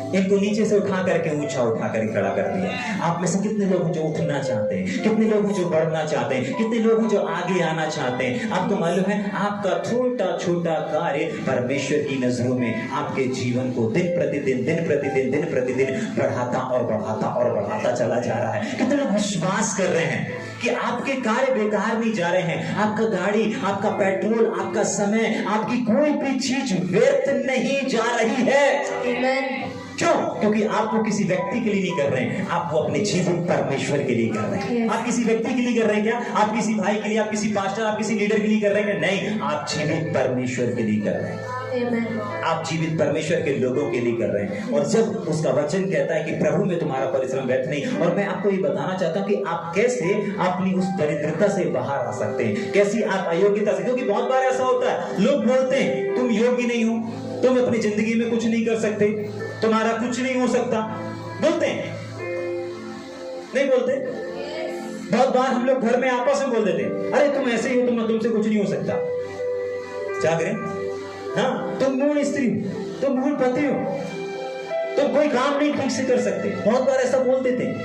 इनको नीचे से उठा करके ऊंचा उठा करके खड़ा कर दिया। आप में से कितने लोग हैं जो उठना चाहते हैं, कितने लोग हैं जो बढ़ना चाहते हैं, कितने लोग हैं जो आगे आना चाहते हैं? आपको मालूम है आपका छोटा छोटा कार्य परमेश्वर की नजरों में आपके जीवन को दिन प्रतिदिन बढ़ाता और बढ़ाता और बढ़ाता चला जा रहा है। कितने लोग विश्वास कर रहे हैं कि आपके कार्य बेकार नहीं जा रहे हैं, आपका गाड़ी, आपका पेट्रोल, आपका समय, आपकी कोई भी चीज व्यर्थ नहीं जा रही है। क्यों? क्योंकि आप वो किसी व्यक्ति के लिए नहीं कर रहे हैं, आप वो अपने जीवन परमेश्वर के लिए कर रहे हैं। आप किसी व्यक्ति के लिए कर रहे हैं क्या? आप किसी भाई के लिए, आप किसी पास्टर, आप किसी लीडर के लिए कर रहे हैं? नहीं, आप जीवित परमेश्वर के लिए कर रहे हैं। आप जीवित परमेश्वर के लोगों के लिए कर रहे हैं। और जब उसका वचन कहता है कि प्रभु में तुम्हारा परिश्रम व्यर्थ नहीं, और मैं आपको ये बताना चाहता हूँ कि आप कैसे अपनी उस दरिद्रता से बाहर आ सकते हैं, कैसी आप अयोग्यता से। क्योंकि बहुत बार ऐसा होता है, लोग बोलते हैं तुम योग्य नहीं हो, तुम अपनी जिंदगी में कुछ नहीं कर सकते, तुम्हारा कुछ नहीं हो सकता, बोलते हैं, नहीं बोलते? बहुत बार हम लोग घर में आपस में बोल देते हैं, अरे तुम ऐसे ही हो, तुमसे कुछ नहीं हो सकता। क्या करें? हाँ, तुम मूल स्त्री हो, तुम मूल पति हो, तुम कोई काम नहीं ठीक से कर सकते। बहुत बार ऐसा बोल देते हैं,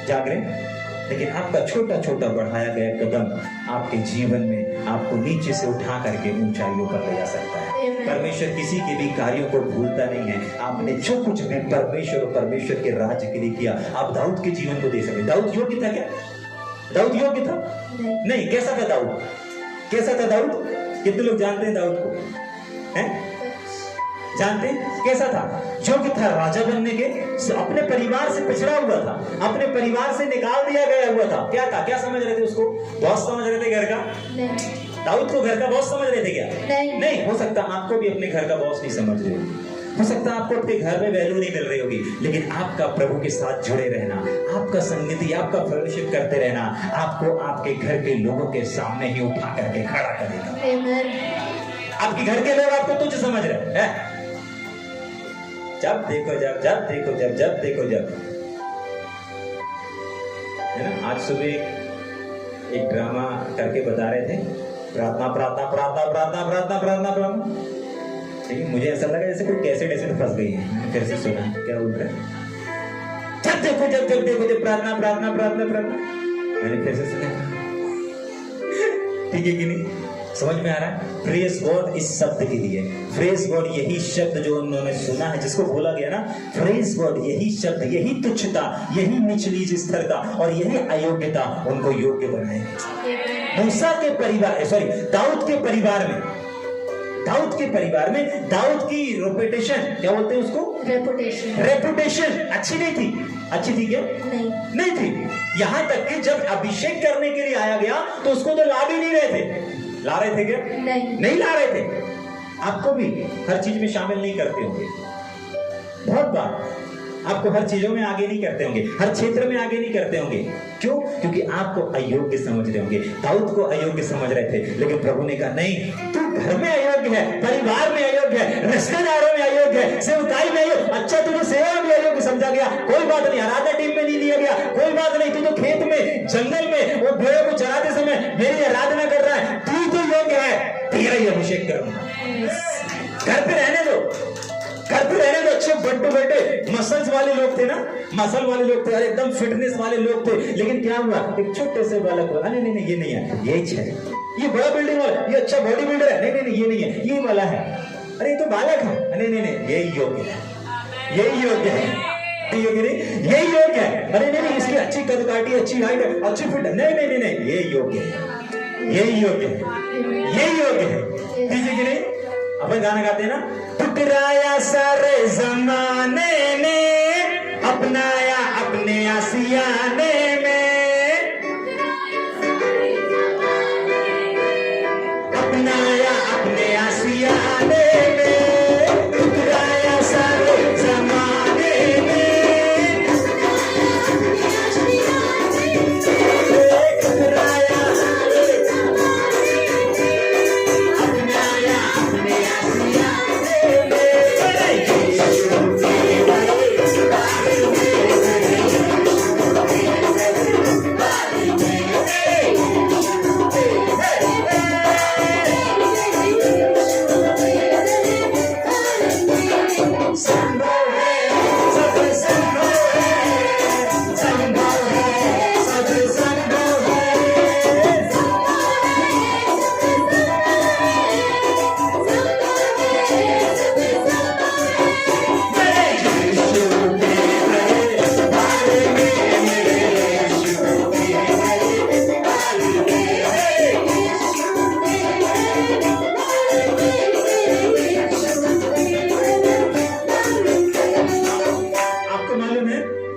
जागरण। लेकिन आपका छोटा छोटा बढ़ाया गया कदम आपके जीवन में आपको नीचे से उठा करके ऊंचाइयों पर ले जा सकता है। परमेश्वर किसी के भी कार्यों को भूलता नहीं है। आपने जो कुछ भी परमेश्वर और परमेश्वर के राज्य के लिए किया, आप दाऊद के जीवन को दे सकते। दाऊद योग्य था क्या? दाऊद योग्य था? नहीं। कैसा था दाऊद? कैसा था दाऊद? कितने लोग जानते हैं दाऊद को? हैं? जानते हैं कैसा था? योग्य था राजा बनने के, अपने परिवार से पिछड़ा हुआ था, अपने परिवार से निकाल दिया गया हुआ था। क्या था? क्या समझ रहे थे उसको? बॉस समझ रहे थे घर का? दाऊद को घर का बॉस समझ रहे थे क्या? नहीं। हो सकता आपको भी अपने घर का बॉस नहीं समझ रहे हो सकता आपको अपने घर में वैल्यू नहीं मिल रही होगी, लेकिन आपका प्रभु के साथ जुड़े रहना, आपका संगति, आपका फेलोशिप करते रहना आपको आपके घर के लोगों के सामने ही उठा करके खड़ा करेगा। आपके घर के लोग आपको तुच्छ समझ रहे हैं, जब देखो जब है ना। आज सुबह एक ड्रामा करके बता रहे थे, प्रार्थना। लेकिन मुझे ऐसा लगा जैसे कोई कैसेट फंस गई है। मैंने फिर से सुना, क्या बोल रहे हैं? जब देखो प्रार्थना। मैंने फिर से सुना, ठीक है कि नहीं? समझ में आ रहा है? प्रेज गॉड इस शब्द के लिए, प्रेज गॉड यही शब्द जो उन्होंने सुना है, जिसको बोला गया ना, प्रेज गॉड यही शब्द, यही तुच्छता, यही निचली स्थिरता और यही अयोग्यता उनको योग्य बनाए। मूसा के परिवार, सॉरी, दाऊद के परिवार में, दाऊद की रेपुटेशन, क्या बोलते हैं उसको, रेपुटेशन अच्छी नहीं थी। अच्छी थी क्या? नहीं थी। यहां तक कि जब अभिषेक करने के लिए आया गया तो उसको तो ला भी नहीं रहे थे। ला रहे थे क्या? नहीं ला रहे थे। आपको भी हर चीज में शामिल नहीं करते होंगे, बहुत बार आपको हर चीजों में आगे नहीं करते होंगे, हर क्षेत्र में आगे नहीं करते होंगे। क्यों? क्योंकि आपको अयोग्य समझ रहे होंगे। दाऊद को अयोग्य समझ रहे थे, लेकिन प्रभु ने कहा नहीं, तू घर में अयोग्य है, परिवार में अयोग्य है, रिश्तेदारों में अयोग्य है, सेवकाई में अयोग्य। अच्छा, तुझे सेवा में अयोग्य समझा गया, कोई बात नहीं, आराधना टीम में नहीं लिया गया, कोई बात नहीं, तू तो खेत में, जंगल में वो भेड़ों को चराते समय मेरी आराधना कर रहा है, तू तो योग्य है, तेरा ही अभिषेक करूंगा। घर पे रहने दो, अच्छे बड़े मसल्स वाले लोग थे ना, मसल वाले लोग थे, एकदम फिटनेस वाले लोग थे, लेकिन क्या हुआ, एक छोटे से बालक को, नहीं ये नहीं है, ये है, ये बड़ा बिल्डिंग वाला, ये अच्छा बॉडी बिल्डर है, नहीं ये नहीं है, ये वाला है, अरे ये तो बालक है, नहीं यही योग्य है, यही योग्य है, यही योग्य है, अरे नहीं इसकी अच्छी कदकाठी, अच्छी हाइट है, अच्छी फिट है, नहीं ये योग्य है, यही योग्य है, ठीक है कि नहीं? अपन गाना गाते हैं ना, ठुकराया सारे जमाने ने, अपनाया अपने आसियाने में, अपनाया अपने आसियाने में, ठुकराया सारे जमाने में, ठुकराया अपनाया अपने आसियाने में।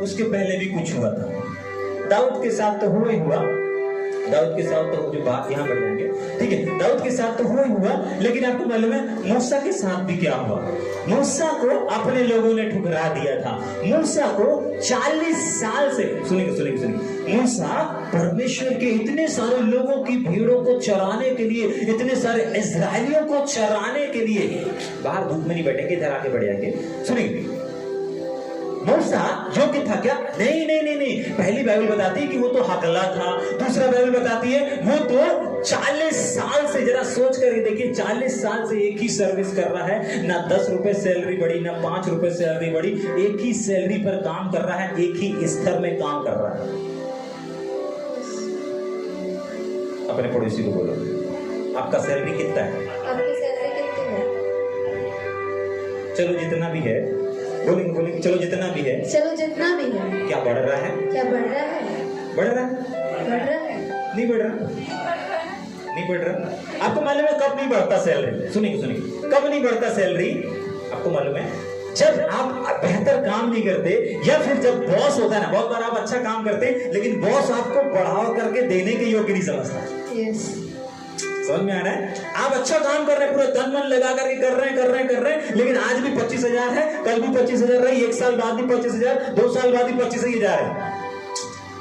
उसके पहले भी कुछ हुआ था। दाऊद के साथ तो हुआ ही हुआ, दाऊद के साथ तो जो बात यहाँ बढ़ जाएंगे, ठीक है, दाऊद के साथ तो हुआ ही हुआ, लेकिन आपको मालूम है मूसा के साथ भी क्या हुआ? मूसा को अपने लोगों ने ठुकरा दिया था। मूसा को 40 साल से, सुनिए, मूसा परमेश्वर के इतने सारे लोगों की भीड़ों को चराने के लिए, इतने सारे इस्राएलियों को चराने के लिए, बाहर धूप में नहीं बैठेंगे, इधर आके बढ़ जाएंगे, सुनिए। मूसा जो कि था क्या? नहीं, पहली बाइबल बताती है कि वो तो हकला था, दूसरा बाइबल बताती है वो तो 40 साल से, जरा सोच करके देखिए, 40 साल से एक ही सर्विस कर रहा है, ना 10 रुपए सैलरी बढ़ी, ना 5 रुपए सैलरी बढ़ी, एक ही सैलरी पर काम कर रहा है, एक ही स्तर में काम कर रहा है। अपने पड़ोसी को बोलो, आपका सैलरी कितना है? आपकी सैलरी कितनी है? चलो जितना भी है, बोलेंगे, चलो जितना भी है, चलो जितना भी है। क्या बढ़ रहा है? क्या बढ़ रहा है? बढ़ रहा है? नहीं बढ़ रहा। आपको मालूम है कब नहीं बढ़ता सैलरी? सुनिए, कब नहीं बढ़ता सैलरी? आपको मालूम है जब आप बेहतर काम नहीं करते, या फिर जब बॉस होता है ना, बहुत बार आप अच्छा काम करते लेकिन बॉस आपको बढ़ावा करके देने के योग्य नहीं समझता। समझ में आ रहा है? आप अच्छा काम कर रहे हैं, पूरा तन मन लगा करके कर रहे हैं, लेकिन आज भी 25,000 है, कल भी 25,000 रही, 1 साल बाद भी 25,000, 2 साल बाद भी 25,000 है,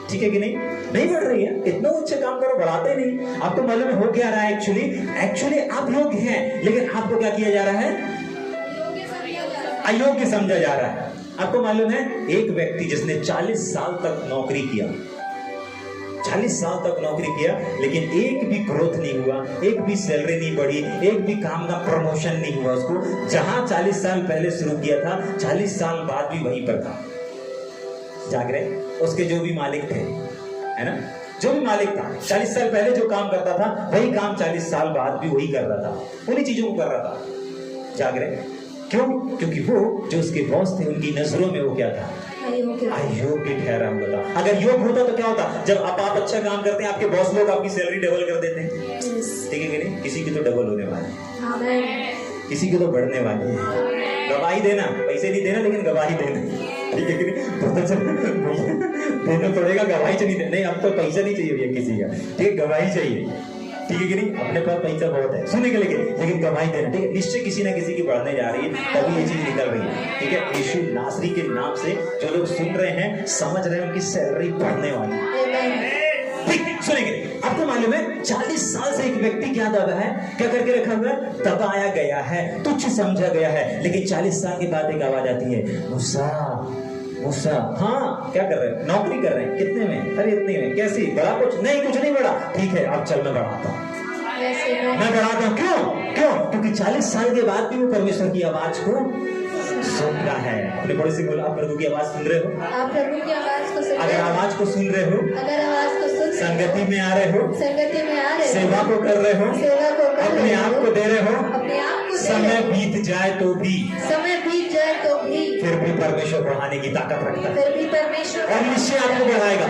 ठीक है कि नहीं बढ़ रही है। इतना अच्छे काम करो, बढ़ाते नहीं। आपको मालूम हो क्या रहा है? एक्चुअली आप योग्य हैं, लेकिन आपको क्या किया जा रहा है? अयोग्य समझा जा रहा है। आपको मालूम है एक व्यक्ति जिसने 40 साल तक नौकरी किया, 40 साल तक नौकरी किया, लेकिन एक भी ग्रोथ नहीं हुआ, एक भी सैलरी नहीं बढ़ी, एक भी काम का प्रमोशन नहीं हुआ उसको। जहां 40 साल पहले शुरू किया था, 40 साल बाद भी वहीं पर था। जाग रहे? उसके जो भी मालिक थे, है ना, जो भी मालिक था 40 साल पहले जो काम करता था वही काम 40 साल बाद भी वही कर रहा था, उन्हीं चीजों को कर रहा था। जाग रहे क्यों? क्योंकि वो जो उसके बॉस थे उनकी नजरों में वो क्या था? अयोग्य ठहरा हुआ था। अगर योग्य होता तो क्या होता? जब आप अच्छा काम करते हैं आपके बॉस लोग आपकी सैलरी डबल कर देते हैं, ठीक है कि नहीं? किसी की तो डबल होने वाली है, किसी की तो बढ़ने वाली है। गवाही देना, पैसे नहीं देना लेकिन गवाही देना, ठीक है कि नहीं? देना पड़ेगा, गवाही नहीं देना। नहीं, अब तो पैसा नहीं चाहिए भैया किसी का, ठीक है, गवाही चाहिए, ठीक है कि नहीं? अपने पास पैसा बहुत है सुनने के लिए, लेकिन गवाही देना, ठीक है? निश्चय किसी ना किसी की बढ़ने जा रही है, तभी ये चीज निकल रही है, ठीक है? यीशु नासरी के नाम से जो लोग सुन रहे हैं, समझ रहे हैं, उनकी सैलरी बढ़ने वाली है। सुनेंगे, आपको मालूम है 40 साल से एक व्यक्ति क्या दबा है, क्या करके रखा हुआ है? दबाया गया है, तुच्छ समझा गया है। लेकिन 40 साल के बाद एक आवाज आती है, मूसा मूसा। हाँ, क्या कर रहे हैं? नौकरी कर रहे हैं। कितने में? अरे इतने में। कैसी? बड़ा? कुछ नहीं, कुछ नहीं बड़ा। ठीक है, अब चल मैं बढ़ाता हूँ, मैं बढ़ाता हूँ। क्यों? क्यों? क्योंकि 40 साल के बाद भी वो परमेश्वर की आवाज को सुन रहा है। अपने बड़े से बोला, आप प्रभु की आवाज सुन रहे हो? आप प्रभु की आवाज को सुन रहे हो? अगर आवाज को सुन रहे हो, अगर आवाज को सुन, संगति में आ रहे हो, संगति में आ रहे हो, सेवा को कर रहे हो, सेवा को कर अपने रहे हो, आप को दे रहे हो, अपने आप को दे समय रहे हो, बीत जाए तो भी, समय बीत जाए तो भी, फिर भी परमेश्वर बढ़ाने की ताकत रखता है। फिर भी परमेश्वर और निश्चय आपको बढ़ाएगा,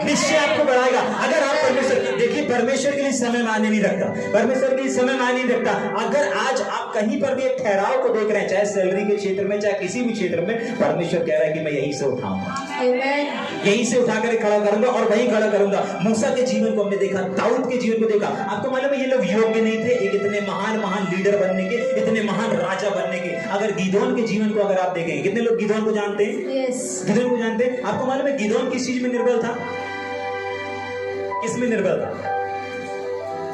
निश्चय आपको बढ़ाएगा। अगर आप परमेश्वर, देखिए परमेश्वर के लिए समय मायने नहीं रखता, परमेश्वर के लिए समय मायने नहीं रखता। अगर आज आप कहीं पर भी एक ठहराव को देख रहे हैं, चाहे सैलरी के क्षेत्र में, चाहे किसी भी क्षेत्र में, परमेश्वर कह रहा है कि मैं यहीं से उठाऊंगा, यहीं से उठाकर खड़ा करूंगा और वहीं खड़ा करूंगा। मूसा के जीवन को हमने देखा, दाऊद के जीवन को देखा। आपको मालूम है ये लोग योग्य नहीं थे एक इतने महान महान लीडर बनने के, इतने महान राजा बनने के। अगर गिदोन के जीवन को अगर आप देखेंगे, कितने लोग गिदोन को जानते हैं? गिदोन को जानते हैं? आपको मालूम है गिदोन किस चीज में निर्बल था? किसमें निर्बल था?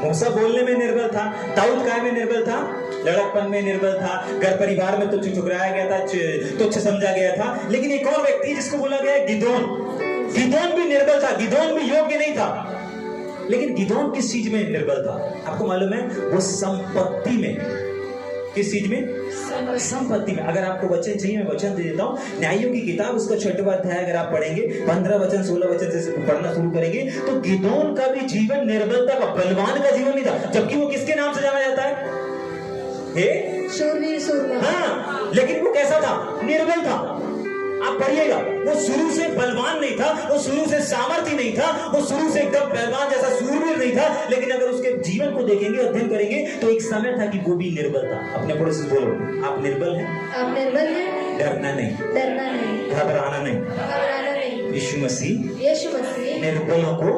मूसा बोलने में निर्बल था। दाऊद काय में निर्बल था? लड़कपन में निर्बल था, घर परिवार में तुच्छ ठुकराया गया था, तुच्छ समझा गया था। लेकिन एक और व्यक्ति जिसको बोला गया गिदोन, गिदोन भी निर्बल था, गिदोन भी योग्य नहीं था। लेकिन गिदोन किस चीज में निर्बल था? आपको मालूम है? वो संपत्ति में। किस चीज में? संपत्ति में। अगर आपको वचन चाहिए, मैं वचन दे देता हूँ। न्यायों की किताब उसका 6वां अध्याय अगर आप पढ़ेंगे, 15 वचन 16 वचन से पढ़ना शुरू करेंगे, तो गिदोन का भी जीवन निर्बलता का, बलवान का जीवन नहीं था। जबकि वो किसके नाम से जाना जाता है? शूरवीर सूरमा। हाँ, लेकिन वो कैसा था? निर्बल था। आप पढ़िएगा, वो शुरू से बलवान नहीं था, वो शुरू से सामर्थ्य नहीं था, वो शुरू से एकदम बलवान जैसा शूरवीर नहीं था। लेकिन अगर उसके जीवन को देखेंगे, अध्ययन करेंगे, तो एक समय था कि वो भी निर्बल था। अपने पड़ोसी से बोलो, आप निर्बल हैं? आप निर्बल हैं? डरना नहीं, डरना नहीं, घबराना नहीं, घबराना नहीं। यीशु मसीह निर्बलों को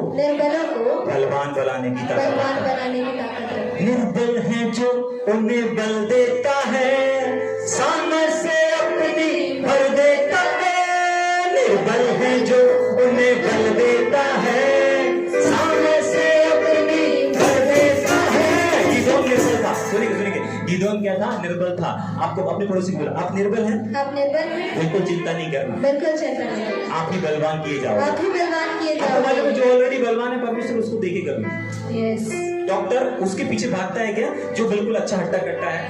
बलवान बनाने की ताकत, बलवान बनाने की ताकत रखता है। निर्बल है जो उन्हें बल देता है, सामर्थ्य से अपनी भर देता है। निर्बल है जो उन्हें बल देता है, सामर्थ्य से अपनी भर देता है। गिदोन निर्बल था। सुनिए सुनिए, गिदोन क्या था? निर्बल था। आपको अपने पड़ोसी बोला, आप निर्बल हैं? आप निर्बल हैं? बिल्कुल चिंता नहीं करना, बिल्कुल चिंता नहीं करना। आप ही बलवान किए जाओ। आप ही बलवान किए आपको मालूम है जाओ। जो ऑलरेडी बलवान है, परमेश्वर उसको देखेगा भी। यस। डॉक्टर उसके पीछे भागता है क्या? जो बिल्कुल अच्छा हट्टा कट्टा है।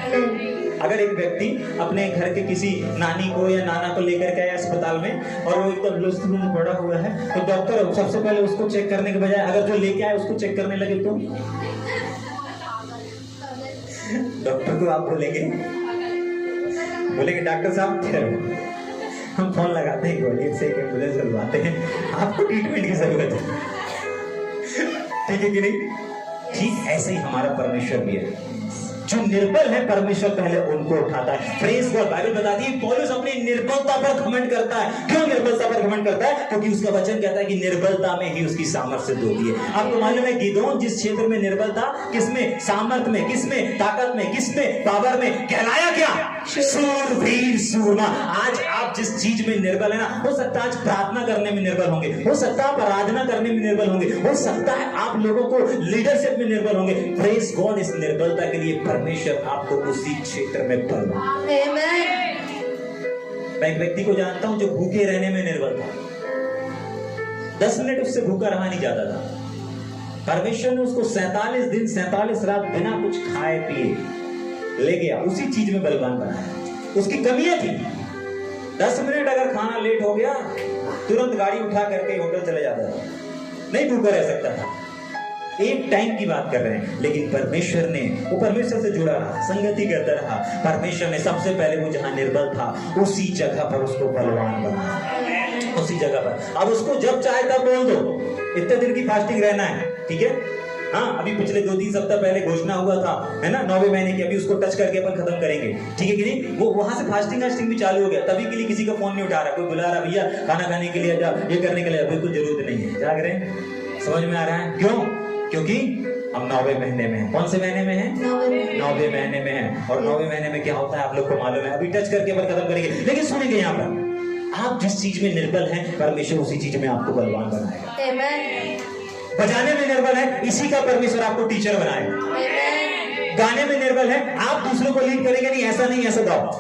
अगर एक व्यक्ति अपने घर के किसी नानी को या नाना को लेकर के आया अस्पताल में और वो एकदम लुस्त में पड़ा हुआ है, तो डॉक्टर सबसे पहले उसको चेक करने के बजाय अगर जो लेके आए उसको चेक करने लगे, तो डॉक्टर को आप बोलेंगे डॉक्टर साहब हम फोन लगाते हैं, ग्वालियर से एम्बुलेंस बुलवाते हैं, आपको ट्रीटमेंट की जरूरत है। ठीक है कि नहीं? ठीक ऐसे ही हमारा परमेश्वर भी है। जो निर्बल है, परमेश्वर पहले उनको उठाता है। Praise God. बाइबल बताती है पौलुस अपनी निर्बलता पर घमंड करता है। क्यों निर्बलता पर घमंड करता है? क्योंकि उसका वचन कहता है कि निर्बलता में ही उसकी सामर्थ्य सिद्ध होती है। आपको मालूम है गिदोन जिस क्षेत्र में निर्बल था, किसमें? सामर्थ्य में, किसमें? ताकत में, किसमें? पावर में। कहलाया क्या? शूरवीर सूरमा। आज आप जिस चीज में निर्बल है ना, हो सकता है आज प्रार्थना करने में निर्बल होंगे, हो सकता है आप आराधना करने में निर्बल होंगे, हो सकता है आप लोगों को लीडरशिप में निर्बल होंगे। Praise God. इस निर्बलता के लिए परमेश्वर आपको उसी क्षेत्र में बल। मैं एक व्यक्ति को जानता हूं जो भूखे रहने में निर्बल था। 10 मिनट उससे भूखा रहा नहीं जाता था। परमेश्वर ने उसको 47 दिन 47 रात बिना कुछ खाए पिए ले गया, उसी चीज में बलवान बनाया। उसकी कमियां थी। 10 मिनट अगर खाना लेट हो गया, तुरंत गाड़ी उठा करके होटल चले जाता था। नहीं भूखा रह सकता था। एक टाइम की बात कर रहे हैं, लेकिन परमेश्वर ने, वो परमेश्वर से जुड़ा रहा, संगति करता रहा। परमेश्वर ने सबसे पहले वो जहां निर्बल था उसी जगह पर उसको बलवान बनाया, उसी जगह पर। अब उसको जब चाहे तब बोल दो इतने दिन की फास्टिंग रहना है, ठीक है। हाँ, अभी पिछले 2-3 सप्ताह पहले घोषणा हुआ था, है ना, 9वें महीने की। अभी उसको टच करके अपन खत्म करेंगे, ठीक है कि नहीं। वो वहां से फास्टिंग भी चालू हो गया, तभी के लिए किसी का फोन नहीं उठा रहा, कोई बुला रहा, भैया खाना खाने के लिए जा, ये करने के लिए, बिल्कुल जरूरत नहीं है। जाग रहे हैं, समझ में आ रहा है क्यों? क्योंकि हम 9वें महीने में हैं। कौन से महीने में हैं? 9वें महीने में हैं। और 9वें महीने में क्या होता है आप लोग को मालूम है। अभी टच करके अपन खत्म करेंगे, लेकिन सुनेंगे यहाँ पर, आप जिस चीज में निर्बल हैं परमेश्वर उसी चीज में आपको बलवान बनाएगा। बजाने में निर्बल है, इसी का परमेश्वर आपको टीचर बनाएगा। गाने में निर्बल है, आप दूसरों को लीड करेंगे, नहीं ऐसा नहीं, ऐसा गाओ।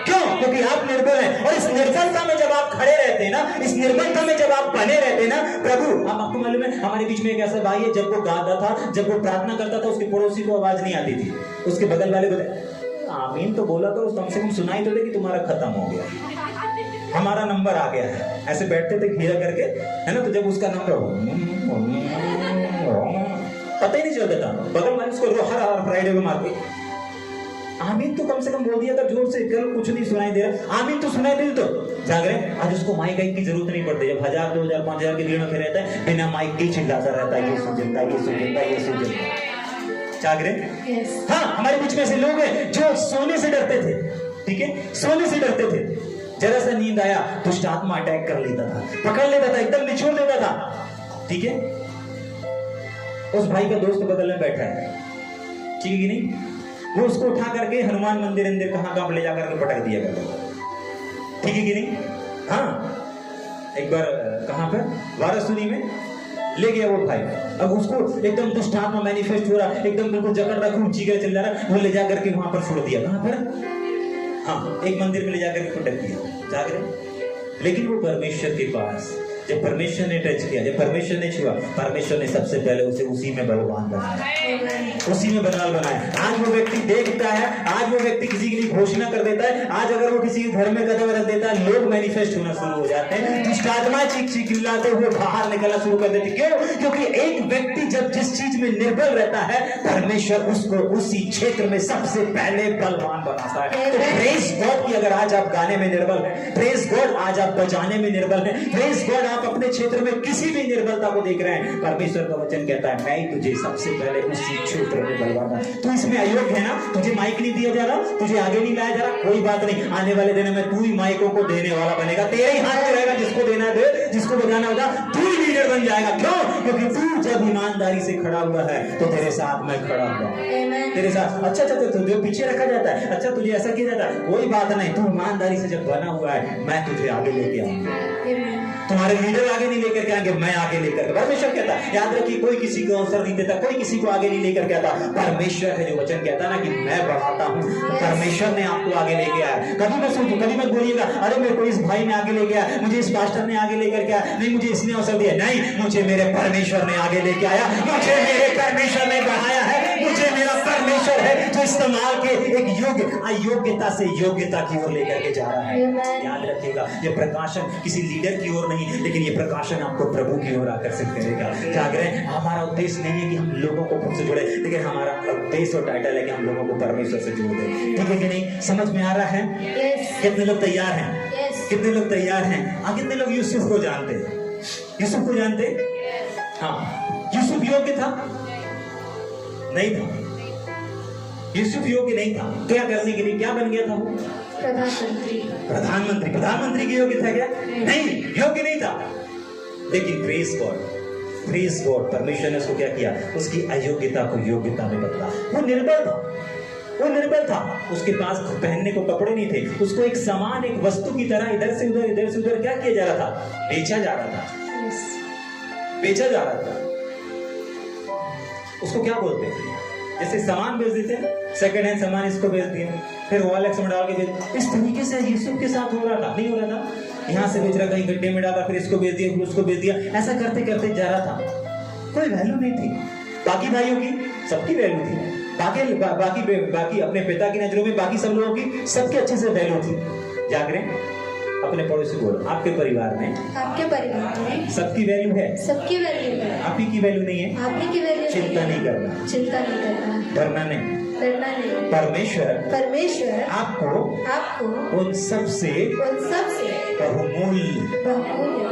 क्यों? क्योंकि आप निर्बल हैं। और इस निर्बलता में जब आप खड़े रहते हैं ना, इस निर्बलता में जब आप बने रहते हैं ना, प्रभु, हम आपको मालूम है, हमारे बीच में एक ऐसा भाई है, जब वो गाता था, जब वो प्रार्थना करता था, उसके पड़ोसी को आवाज नहीं आती थी। उसके बगल वाले बोले आमीन तो बोला तो कम से कम सुनाई तो दे कि तुम्हारा खत्म हो गया, हमारा नंबर आ गया है। ऐसे बैठते थे घेरा करके, है ना, तो जब उसका नंबर पता ही नहीं चलता था, बगल वाले उसको हर फ्राइडे में मारते आमीन तो कम से कम बोल दिया था जोर से, कल कुछ नहीं सुनाई दे रहा, आमीन तो सुनाई दे। तो जाग रहे, आज उसको माइक की जरूरत नहीं पड़ती। जब 1000, 2000, 5000 के भीड़ में रहता है, बिना माइक के चिल्लाता रहता है, ये सुजनता, ये सुजनता, ये सुजनता। जाग रहे? हाँ, हमारे बीच में ऐसे लोग हैं जो सोने से डरते थे, ठीक है, सोने से डरते थे। जरा सा नींद आया, दुष्ट आत्मा अटैक कर लेता था, पकड़ लेता था, एकदम निचोड़ देता था, ठीक है। उस भाई का दोस्त बगल में बैठा है, ठीक है कि नहीं, वो उसको उठा करके हनुमान मंदिर अंदर कहां ले जाकर के पटक दिया करता, ठीक है कि नहीं। हाँ, एक बार कहां पर, वाराणसी में ले गया वो भाई। अब उसको एकदम दुष्ट आत्मा मैनिफेस्ट हो रहा, एकदम बिल्कुल जकड़ रहा, खून चीखकर चिल्ला रहा, वो ले जाकर के वहां पर छोड़ दिया। कहां पर? हाँ, एक मंदिर में ले जाकर के पटक दिया। जाग रहे? लेकिन वो परमेश्वर के पास, जब परमेश्वर ने टच किया, जब परमेश्वर ने छुआ, परमेश्वर ने सबसे पहले उसे उसी में बलवान बनाया, उसी में बलवान बनाया। आज वो व्यक्ति देखता है, आज वो व्यक्ति किसी के लिए घोषणा कर देता है, आज अगर वो किसी के घर में कदम रख देता है, लोग मैनिफेस्ट होना शुरू हो जाते हैं, दुष्ट आत्मा चीख चिल्लाते हुए बाहर निकलना शुरू कर देते। क्यों? क्योंकि एक व्यक्ति जब जिस चीज में निर्बल रहता है, परमेश्वर उसको उसी क्षेत्र में सबसे पहले बलवान बनाता है। तो प्रेज गॉड की अगर आज आप गाने में निर्बल हैं, प्रेज गॉड आज आप बजाने में निर्बल हैं, प्रेज गॉड आप अपने क्षेत्र में किसी भी निर्बलता को देख रहे हैं, परमेश्वर का वचन कहता है मैं ही तुझे सबसे पहले उसी क्षेत्र में बलवाना। तू इसमें अयोग्य है ना, तुझे माइक नहीं दिया जा रहा, तुझे आगे नहीं लाया जा रहा, कोई बात नहीं, आने वाले दिनों में तू ही माइकों को देने वाला बनेगा, तेरे ही हाथ में रहेगा, जिसको देना दे, जिसको बजाना होगा, तू ही लीडर बन जाएगा। क्यों? क्योंकि तू जब ईमानदारी से खड़ा हुआ है तो तेरे साथ मैं खड़ा हुआ, तेरे साथ। अच्छा, तुझे पीछे रखा जाता है, अच्छा तुझे ऐसा किया जाता है, कोई बात नहीं, तू ईमानदारी से जब बना हुआ है, मैं तुझे आगे लेके आऊंगा। तुम्हारे लीडर आगे नहीं लेकर के आएंगे, मैं आगे लेकर। परमेश्वर कहता है, याद रखिए, कोई किसी को अवसर नहीं देता, कोई किसी को आगे नहीं लेकर के आता, परमेश्वर है जो वचन कहता है ना कि मैं बढ़ाता हूँ, तो परमेश्वर ने आपको आगे लेके आया। कभी मत बोलिएगा अरे मेरे को इस भाई ने आगे लेके आया, मुझे इस पास्टर ने आगे लेकर के आया, नहीं मुझे इसने अवसर दिया, नहीं, मुझे मेरे परमेश्वर ने आगे लेके आया, मुझे मेरे परमेश्वर ने बढ़ाया है, मुझे मेरा परमेश्वर है जो इस्तेमाल के एक अयोग्यता से योग्यता की ओर लेकर के जा रहा है। याद रखिएगा, ये प्रकाशन किसी लीडर की ओर नहीं, लेकिन ये प्रकाशन आपको प्रभु की ओर आकर्षित करेगा। जाग रहे हैं, हमारा उद्देश्य नहीं है कि हम लोगों को खुद से जुड़े, लेकिन हमारा उद्देश्य और टाइटल है कि हम लोगों को परमेश्वर से जोड़ दें। ठीक है कि नहीं? समझ में आ रहा है? कितने लोग तैयार हैं? कितने लोग तैयार हैं? कितने लोग यूसुफ को जानते हैं? यूसुफ को जानते? हाँ, यूसुफ योग्य था? नहीं था। यूसुफ योग्य नहीं था। क्या करने के लिए, क्या बन गया था वो? प्रधानमंत्री। प्रधानमंत्री की योग्य था क्या? नहीं, योग्य नहीं था। लेकिन प्रेज गॉड, परमेश्वर ने उसको क्या किया? उसकी अयोग्यता को योग्यता में बदला। वो निर्बल था, उसके पास पहनने को कपड़े नहीं थे, उसको एक सामान, एक वस्तु की तरह इधर से उधर क्या किया जा रहा था? बेचा जा रहा था। उसको क्या बोलते हैं? जैसे सामान बेच देते हैं, सेकंड हैंड सामान, इसको बेच दिया, फिर OLX में डाल के बेच। इस तरीके से यूसुफ के साथ हो रहा था, नहीं हो रहा था? यहाँ से बेच रहा, कहीं गड्ढे में डाला, फिर इसको बेच दिया, फिर उसको बेच दिया, ऐसा करते करते जा रहा था। कोई वैल्यू नहीं थी। बाकी भाइयों की सबकी वैल्यू थी, बाकी अपने पिता की नजरों में बाकी सब लोगों की सबके अच्छे से वैल्यू थी। जाग रहे? अपने पड़ोसी को बोलो, आपके परिवार में सबकी वैल्यू है, सबकी वैल्यू है, आप ही की वैल्यू नहीं है। आप ही की वैल्यू चिंता नहीं करना, चिंता नहीं करना, डरना नहीं। डरना नहीं। परमेश्वर आपको उन सबसे बहुमूल्य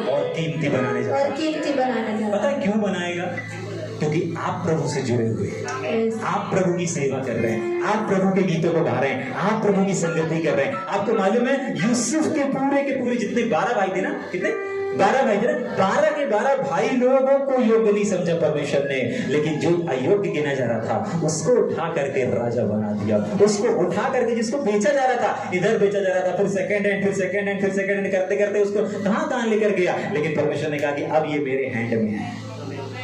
और कीमती बनाने जा रहा है। पता है क्यों बनाएगा? क्योंकि आप प्रभु से जुड़े हुए हैं, आप प्रभु की सेवा कर रहे हैं, आप प्रभु के गीतों को गा रहे हैं, आप प्रभु की संगति कर रहे हैं। आपको मालूम है यूसुफ के पूरे जितने 12 भाई थे ना, कितने 12 भाई थे ना, 12 के 12 भाई लोगों को योग्य नहीं समझा परमेश्वर ने, लेकिन जो अयोग्य गिना जा रहा था उसको उठा करके राजा बना दिया। उसको उठा करके जिसको बेचा जा रहा था, इधर बेचा जा रहा था, फिर सेकंड हैंड, फिर सेकंड हैंड, फिर सेकंड हैंड करते करते उसको कहां लेकर गया। लेकिन परमेश्वर ने कहा कि अब ये मेरे हैंड में है,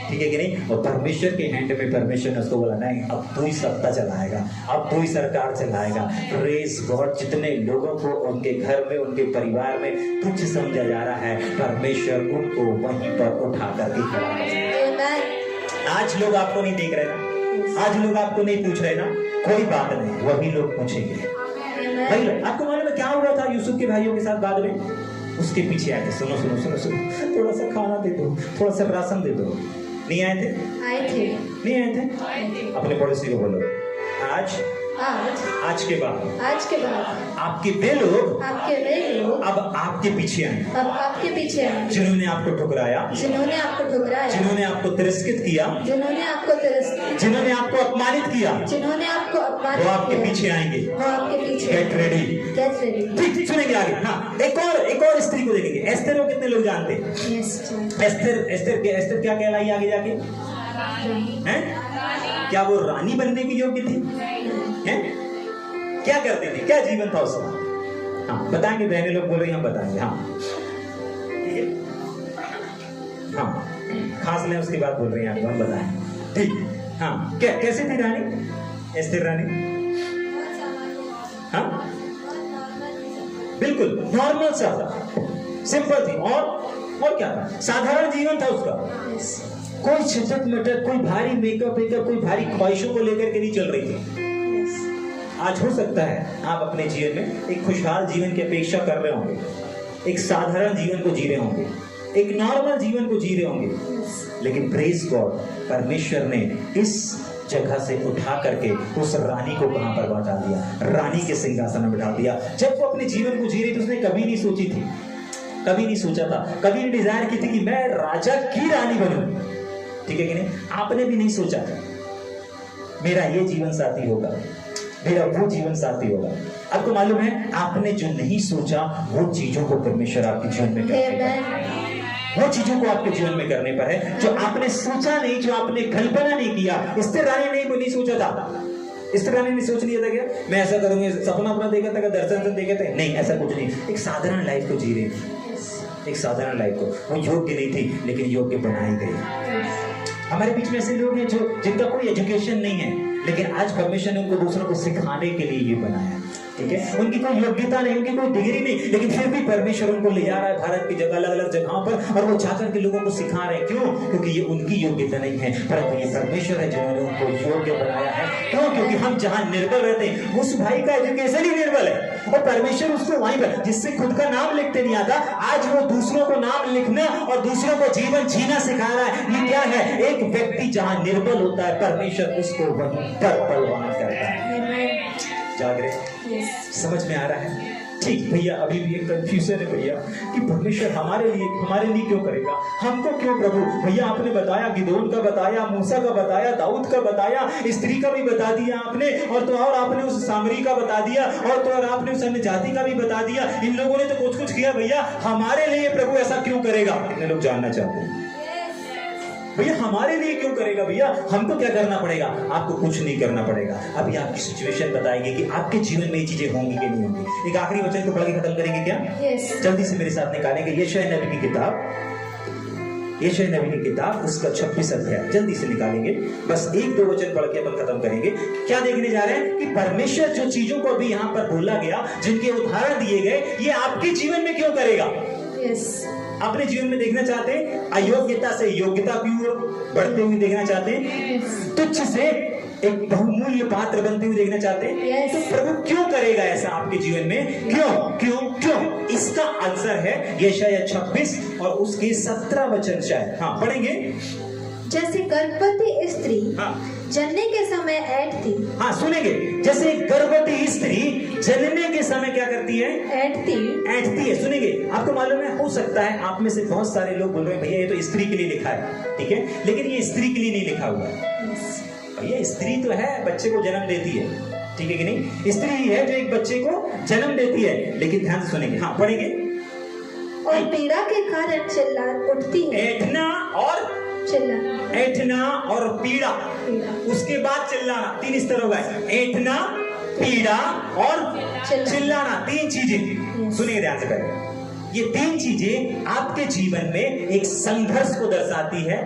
ठीक है कि नहीं। और परमेश्वर के हैंड में परमेश्वर ने उसको बोला नहीं, अब तू ही सत्ता चलाएगा, अब तू ही सरकार चलाएगा। Praise God. जितने लोगों को उनके घर में, उनके परिवार में तुच्छ समझा जा रहा है, परमेश्वर उनको वहीं पर उठा करके खड़ा करेगा। आज लोग आपको नहीं देख रहे ना, आज लोग आपको नहीं पूछ रहे ना, कोई बात नहीं, वही लोग पूछेंगे। भाई आपको मालूम है क्या हुआ था यूसुफ के भाइयों के साथ? बाद में उसके पीछे आए थे, सुनो सुनो सुनो सुनो, थोड़ा सा खाना दे दो, थोड़ा सा राशन दे दो। नहीं आए थे? नहीं आए थे? अपने पड़ोसी को बोलो, आज के बाद आपके वे लोग अब आपके पीछे आए, जिन्होंने आपको ठुकराया, जिन्होंने आपको तिरस्कृत किया, जिन्होंने आपको अपमानित किया, वो आपके पीछे आएंगे। Get ready. ठीक सुनेंगे आगे। हाँ, एक और स्त्री को देखेंगे। एस्तर को कितने लोग जानते हैं? एस्तर क्या कहलाई आगे जाके? हैं? क्या वो रानी बनने की योग्य थी? हैं? क्या करते थे? क्या जीवन था उसका? हाँ बताएंगे, बहने लोग बोल रही हैं, हम बताएंगे। हाँ ठीक है, हाँ खास लें उसकी बात बोल रही हैं, हम बताएंगे। ठीक, हाँ कैसी थी रानी? एस्तर रानी? हाँ बिल्कुल नॉर्मल सा था, सिंपल थी। और क्या था? साधारण जीवन था उसका। कोई छिटक मटक, कोई भारी मेकअप, कोई भारी ख्वाहिशों को लेकर के नहीं चल रही थी। आज हो सकता है आप अपने जीवन में एक खुशहाल जीवन की अपेक्षा कर रहे होंगे, एक साधारण जीवन को जी रहे होंगे, एक नॉर्मल जीवन को जी रहे होंगे, लेकिन प्रेज गॉड, परमेश्वर ने इस जगह से उठा करके उस रानी को कहां पर बैठा दिया? रानी के सिंहासन में बैठा दिया। जब वो अपने जीवन को जी रही थी, उसने कभी नहीं सोची थी, कभी नहीं सोचा था, कभी नहीं डिजायर की थी कि मैं राजा की रानी बनूं, ठीक है कि नहीं? आपने भी नहीं सोचा मेरा ये जीवन साथी होगा, मेरा वो जीवन साथी होगा। आपको मालूम है, आपने जो नहीं सोचा वो चीजों को परमेश्वर आपके जीवन में करने पर, वो चीजों को आपके जीवन में करने पर है जो आपने सोचा नहीं, जो आपने कल्पना नहीं किया। एस्तर रानी नहीं सोचा था। एस्तर रानी ने सोच लिया था क्या मैं ऐसा करूंगी, सपना अपना देखा था, दर्शन देखे थे? नहीं, ऐसा कुछ नहीं। एक साधारण लाइफ को जी रही थी, एक साधारण लाइफ को। वो योग्य नहीं थी, लेकिन योग्य बनाई गई। हमारे बीच में ऐसे लोग हैं जिनका कोई एजुकेशन नहीं है, लेकिन आज परमेश्वर ने उनको दूसरों को सिखाने के लिए ये बनाया, ठीक है? उनकी कोई योग्यता नहीं, उनकी कोई डिग्री नहीं, लेकिन फिर भी परमेश्वर उनको ले जा रहा है भारत की जगह, अलग अलग जगहों पर, और वो जाकर के लोगों को सिखा रहे हैं। क्यों? क्योंकि ये उनकी योग्यता नहीं है, परंतु ये परमेश्वर है जिन्होंने उनको योग्य बनाया है। क्यों? क्योंकि हम जहाँ निर्बल रहते हैं, उस भाई का एजुकेशन ही निर्बल है, और परमेश्वर उसको वहीं पर, जिससे खुद का नाम लिखते नहीं आता, आज वो दूसरों को नाम लिखना और दूसरों को जीवन जीना सिखा रहा है। ये क्या है? एक व्यक्ति जहाँ निर्बल होता है, परमेश्वर उसको वहीं पर बलवान करता है। जाग रहे? समझ में आ रहा है? ठीक भैया, अभी भी एक कंफ्यूजन है भैया कि परमेश्वर हमारे लिए क्यों करेगा, हमको क्यों प्रभु? भैया आपने बताया, गिदोन का बताया, मूसा का बताया, दाऊद का बताया, स्त्री का भी बता दिया आपने, और आपने उस सामरी का बता दिया, और आपने उस अन्य जाति का भी बता दिया। इन लोगों ने तो कुछ किया, भैया हमारे लिए प्रभु ऐसा क्यों करेगा? कितने लोग जानना चाहते हैं भैया हमारे लिए क्यों करेगा? भैया हमको क्या करना पड़ेगा? आपको कुछ नहीं करना पड़ेगा। अभी आपकी सिचुएशन बताएगी कि आपके जीवन में ये चीजें होंगी कि नहीं होंगी। एक आखिरी वचन को पढ़ के खत्म करेंगे क्या? जल्दी से मेरे साथ निकालेंगे यशायाह नबी की किताब, उसका 26 अध्याय जल्दी से निकालेंगे। बस 1-2 वचन पढ़ के अपन खत्म करेंगे। क्या देखने जा रहे हैं कि परमेश्वर जो चीजों को अभी यहाँ पर बोला गया, जिनके उदाहरण दिए गए, ये आपके जीवन में क्यों करेगा? अपने जीवन में देखना चाहते हैं? अयोग्यता से योग्यता की ओर बढ़ते हुए देखना चाहते हैं? तुच्छ से एक बहुमूल्य पात्र बनते हुए देखना चाहते हैं? Yes. तो प्रभु क्यों करेगा ऐसा आपके जीवन में? क्यों क्यों क्यों? इसका आंसर है यशायाह 26 और उसके 17 वचन शायद। हाँ, पढ़ेंगे। जैसे गर्भवती स्त्री हाँ जनने के समय ऐंठती, हाँ, सुनेंगे। जैसे एक गर्भवती स्त्री जनने के समय क्या करती है? ऐंठती है। सुनेंगे। आपको मालूम है, हो सकता है आप में से बहुत सारे लोग बोल रहे हैं भैया ये तो स्त्री के लिए लिखा है, ठीक है, लेकिन ये स्त्री के लिए नहीं लिखा हुआ है। भैया स्त्री तो है, बच्चे को जन्म देती है, ठीक है कि नहीं? स्त्री ही है जो एक बच्चे को जन्म देती है, लेकिन ध्यान से सुनेंगे। हाँ, पढ़ेंगे। और पीड़ा के कारण चिल्ला उठती है। ऐंठना और ऐंठना और पीड़ा, उसके बाद चिल्लाना, 3 स्तर होगा। ऐंठना, पीड़ा और चिल्लाना, 3 चीजें। सुनिए ध्यान से पहले, ये 3 चीजें आपके जीवन में एक संघर्ष को दर्शाती है।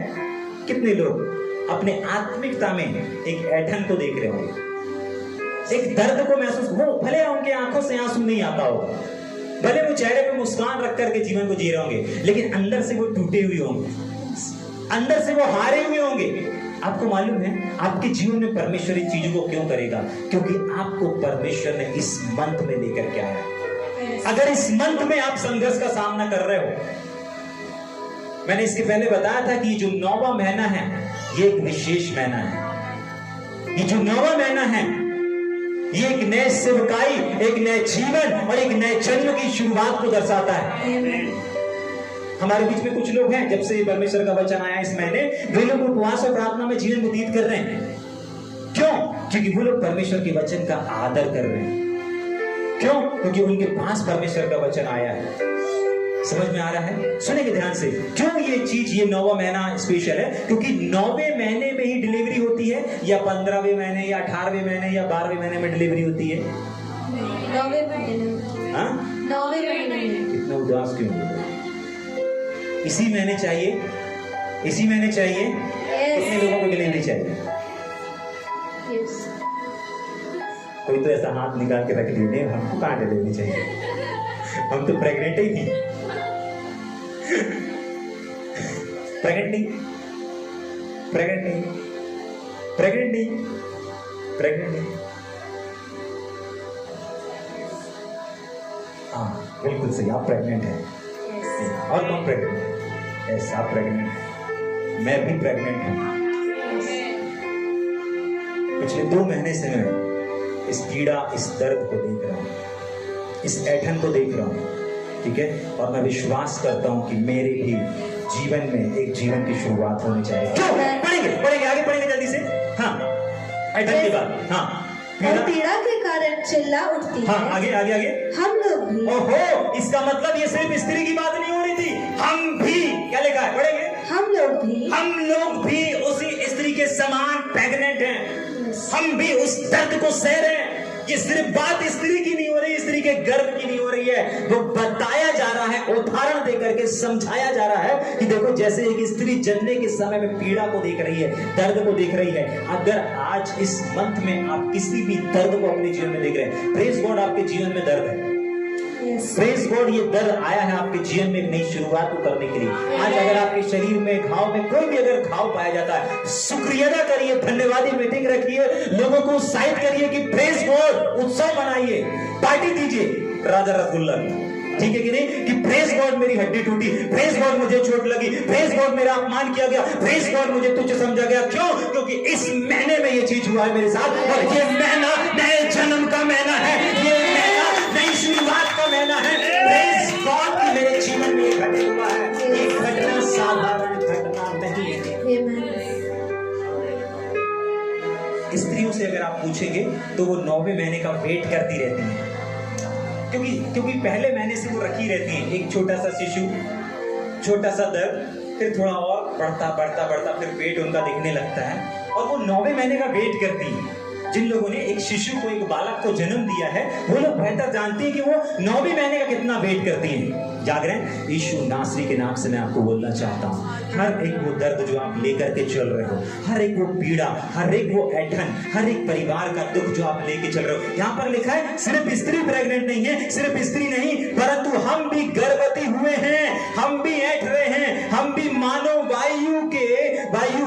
कितने लोग अपने आत्मिकता में एक ऐंठन को देख रहे होंगे, एक दर्द को महसूस हो, भले उनके आंखों से आंसू नहीं आता हो, भले वो चेहरे पे मुस्कान रख करके जीवन को जी रहे होंगे, लेकिन अंदर से वो टूटे हुए होंगे, अंदर से वो हारे हुए होंगे। आपको मालूम है आपके जीवन में परमेश्वर इन चीजों को क्यों करेगा? क्योंकि आपको परमेश्वर ने इस मंथ में लेकर के आया है। अगर इस मंथ में आप संघर्ष का सामना कर रहे हो, मैंने इसके पहले बताया था कि जो 9वां महीना है ये एक विशेष महीना है। ये जो 9वां महीना है ये एक नए सेवकाई, एक नए जीवन और एक नए जन्म की शुरुआत को दर्शाता है। हमारे बीच में कुछ लोग हैं, जब से परमेश्वर का वचन आया इस महीने, वे लोग उपवास और प्रार्थना में जीवन व्यतीत कर रहे हैं। क्यों? क्योंकि वो लोग परमेश्वर के वचन का आदर कर रहे हैं। क्यों? क्योंकि उनके पास परमेश्वर का वचन आया है। समझ में आ रहा है? सुनेंगे ध्यान से। क्यों ये चीज, ये 9वां महीना स्पेशल है? क्योंकि 9वें महीने में ही डिलीवरी होती है, या 15वें महीने या 18वें महीने या 12वें महीने में डिलीवरी होती है? 9वें महीने। हाँ, 9वें महीने में। कितना उदास क्यों हो? इसी महीने चाहिए, इसी महीने चाहिए। कितने लोगों को डिलीवरी चाहिए? कोई तो ऐसा हाथ निकाल के रख लीजिए, हमको कहाँ डिलीवरी चाहिए, हम तो प्रेग्नेंट ही नहीं। प्रेग्नेंट नहीं, प्रेग्नेंट नहीं, प्रेग्नेंट नहीं, प्रेग्नेंट नहीं। हाँ बिल्कुल सही, आप प्रेग्नेंट हैं। और कौन प्रेग्नेंट है? यस, आप प्रेग्नेंट हैं, मैं भी प्रेग्नेंट हूं। पिछले 2 महीने से मैं इस पीड़ा, इस दर्द को देख रहा हूं, इस ऐंठन को देख रहा हूं, ठीक है, और मैं विश्वास करता हूं कि मेरे भी जीवन में एक जीवन की शुरुआत होनी चाहिए। क्यों? पढ़ेंगे आगे पढ़ेंगे जल्दी से। हाँ, ऐंठन के बाद। हाँ, और पीड़ा के कारण चिल्ला उठती है। हाँ, आगे आगे आगे। हम लोग भी। ओहो, इसका मतलब ये सिर्फ स्त्री की बात नहीं हो रही थी, हम भी। क्या लिखा है? पढ़ेंगे। हम लोग भी उसी स्त्री के समान प्रेग्नेंट हैं। हम भी उस दर्द को सह रहे हैं। ये सिर्फ बात स्त्री की नहीं हो रही, स्त्री के गर्भ की नहीं हो रही है, वो बताया जा रहा है, उदाहरण देकर के समझाया जा रहा है कि देखो जैसे एक स्त्री जन्ने के समय में पीड़ा को देख रही है, दर्द को देख रही है, अगर आज इस मंथ में आप किसी भी दर्द को अपने जीवन में देख रहे हैं, प्रेज गॉड आपके जीवन में दर्द है, प्रेज गॉड ये दर्द आया है आपके जीवन में एक नई शुरुआत को करने के लिए। आज अगर आपके शरीर में घाव में कोई भी अगर घाव पाया जाता है, शुक्रिया करिए, धन्यवादी मीटिंग रखिए, लोगों को उत्साहित करिए कि प्रेज गॉड, उत्सव मनाइए, पार्टी दीजिए राजा रसगुल्ला की, ठीक है कि नहीं? कि प्रेज गॉड मेरी हड्डी टूटी, प्रेज गॉड मुझे चोट लगी, प्रेज गॉड मेरा अपमान किया गया, प्रेज गॉड मुझे तुच्छ समझा गया। क्यों? क्योंकि इस महीने में ये चीज हुआ है मेरे साथ, और ये महीना नए जन्म का महीना है, ये महीना नई शुरुआत का महीना है। प्रेज गॉड की मेरे जीवन में ये घटित हुआ है। ये घटना साधारण घटना नहीं है। स्त्रियों से अगर आप पूछेंगे तो वो 9वें महीने का वेट करती रहती है, क्योंकि पहले महीने से वो रखी रहती है। एक छोटा सा शिशु, छोटा सा दर्द, फिर थोड़ा और बढ़ता बढ़ता बढ़ता फिर वेट उनका दिखने लगता है, और वो 9वें महीने का वेट करती है। जिन लोगों ने एक शिशु को, एक बालक को जन्म दिया है, वो लोग बेहतर जानते हैं कि वो 9वें महीने का कितना वेट करती हैं। जाग रहे हैं? यीशु नासरी के नाम से मैं आपको बोलना चाहता हूँ, हर एक वो दर्द जो आप लेकर के चल रहे हो, हर एक वो पीड़ा, हर एक वो ऐंठन, हर एक परिवार का दुख जो आप लेके चल रहे हो, यहाँ पर लिखा है सिर्फ स्त्री प्रेग्नेंट नहीं है, सिर्फ स्त्री नहीं, परंतु हम भी गर्भवती हुए हैं, हम भी ऐंठ रहे हैं, हम भी मानव वायु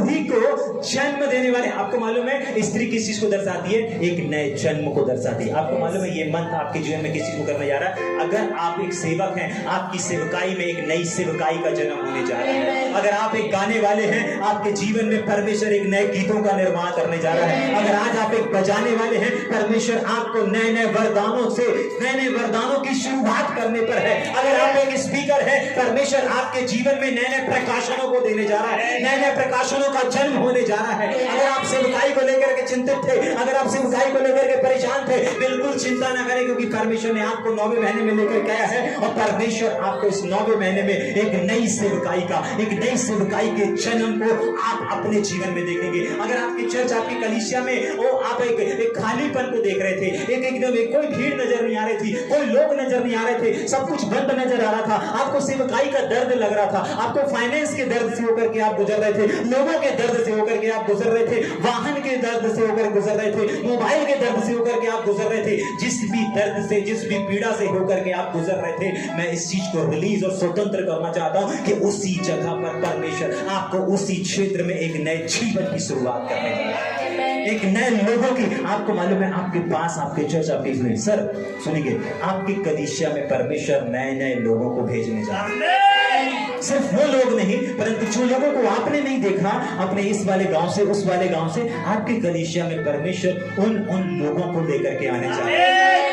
ही को जन्म देने वाले। आपको मालूम है है। स्त्री किस चीज को दर्शाती है? एक नए जन्म को दर्शाती है। आपको मालूम है ये मंथ आपके जीवन में किस चीज को करने जा रहा है? अगर आप एक सेवक हैं, आपकी सेवकाई में एक नई सेवकाई का जन्म होने जा रहा है। अगर आप एक गाने वाले हैं, आपके जीवन में परमेश्वर एक नए गीतों का निर्माण करने जा रहा है। अगर आज आप एक बजाने वाले हैं, परमेश्वर आपको नए नए वरदानों से, नए नए वरदानों की शुरुआत करने पर है। अगर आप एक स्पीकर हैं, परमेश्वर आपके जीवन में नए नए प्रकाशनों को देने जा रहा है, नए नए प्रकाशनों का जन्म होने जा रहा है। अगर आप सेवकाई को लेकर के चिंतित थे, अगर आप सेवकाई को लेकर के परेशान थे, बिल्कुल चिंता ना करें, क्योंकि परमेश्वर ने आपको 9वें महीने में लेकर गया है और परमेश्वर आपको इस 9वें महीने में एक नई सेवकाई का, एक नई सेवकाई के जन्म को आप अपने जीवन में देखेंगे। अगर आपकी चर्च, आपकी कलीसिया में वो आप एक खालीपन को देख रहे थे, एकदम कोई भीड़ नजर नहीं आ रही थी, कोई लोग नजर नहीं आ रहे थे, सब कुछ बंद नजर आ रहा था, आपको सेवकाई का दर्द लग रहा था, आपको फाइनेंस के दर्द से होकर के आप गुजर रहे थे, लोगों के दर्द से होकर के आप गुजर रहे थे, वाहन के दर्द से होकर गुजर रहे थे, मोबाइल के दर्द से होकर के आप गुजर रहे थे, जिस भी दर्द से, जिस भी पीड़ा से होकर के आप गुजर रहे थे, मैं इस चीज को रिलीज और स्वतंत्र करना चाहता हूं कि उसी जगह पर परमेश्वर आपको उसी क्षेत्र में एक नए जीवन की शुरुआत करने जा रहा है, एक नए लोगों की। आपको मालूम है आपके पास, आपके चर्च, आपके सर सुनिए, आपकी कलीसिया में परमेश्वर नए नए लोगों को भेजने जा रहा है। सिर्फ वो लोग नहीं, परंतु जो लोगों को आपने नहीं देखा अपने इस वाले गांव से, उस वाले गांव से, आपकी कलीसिया में परमेश्वर उन लोगों को लेकर के आने जा रहा है।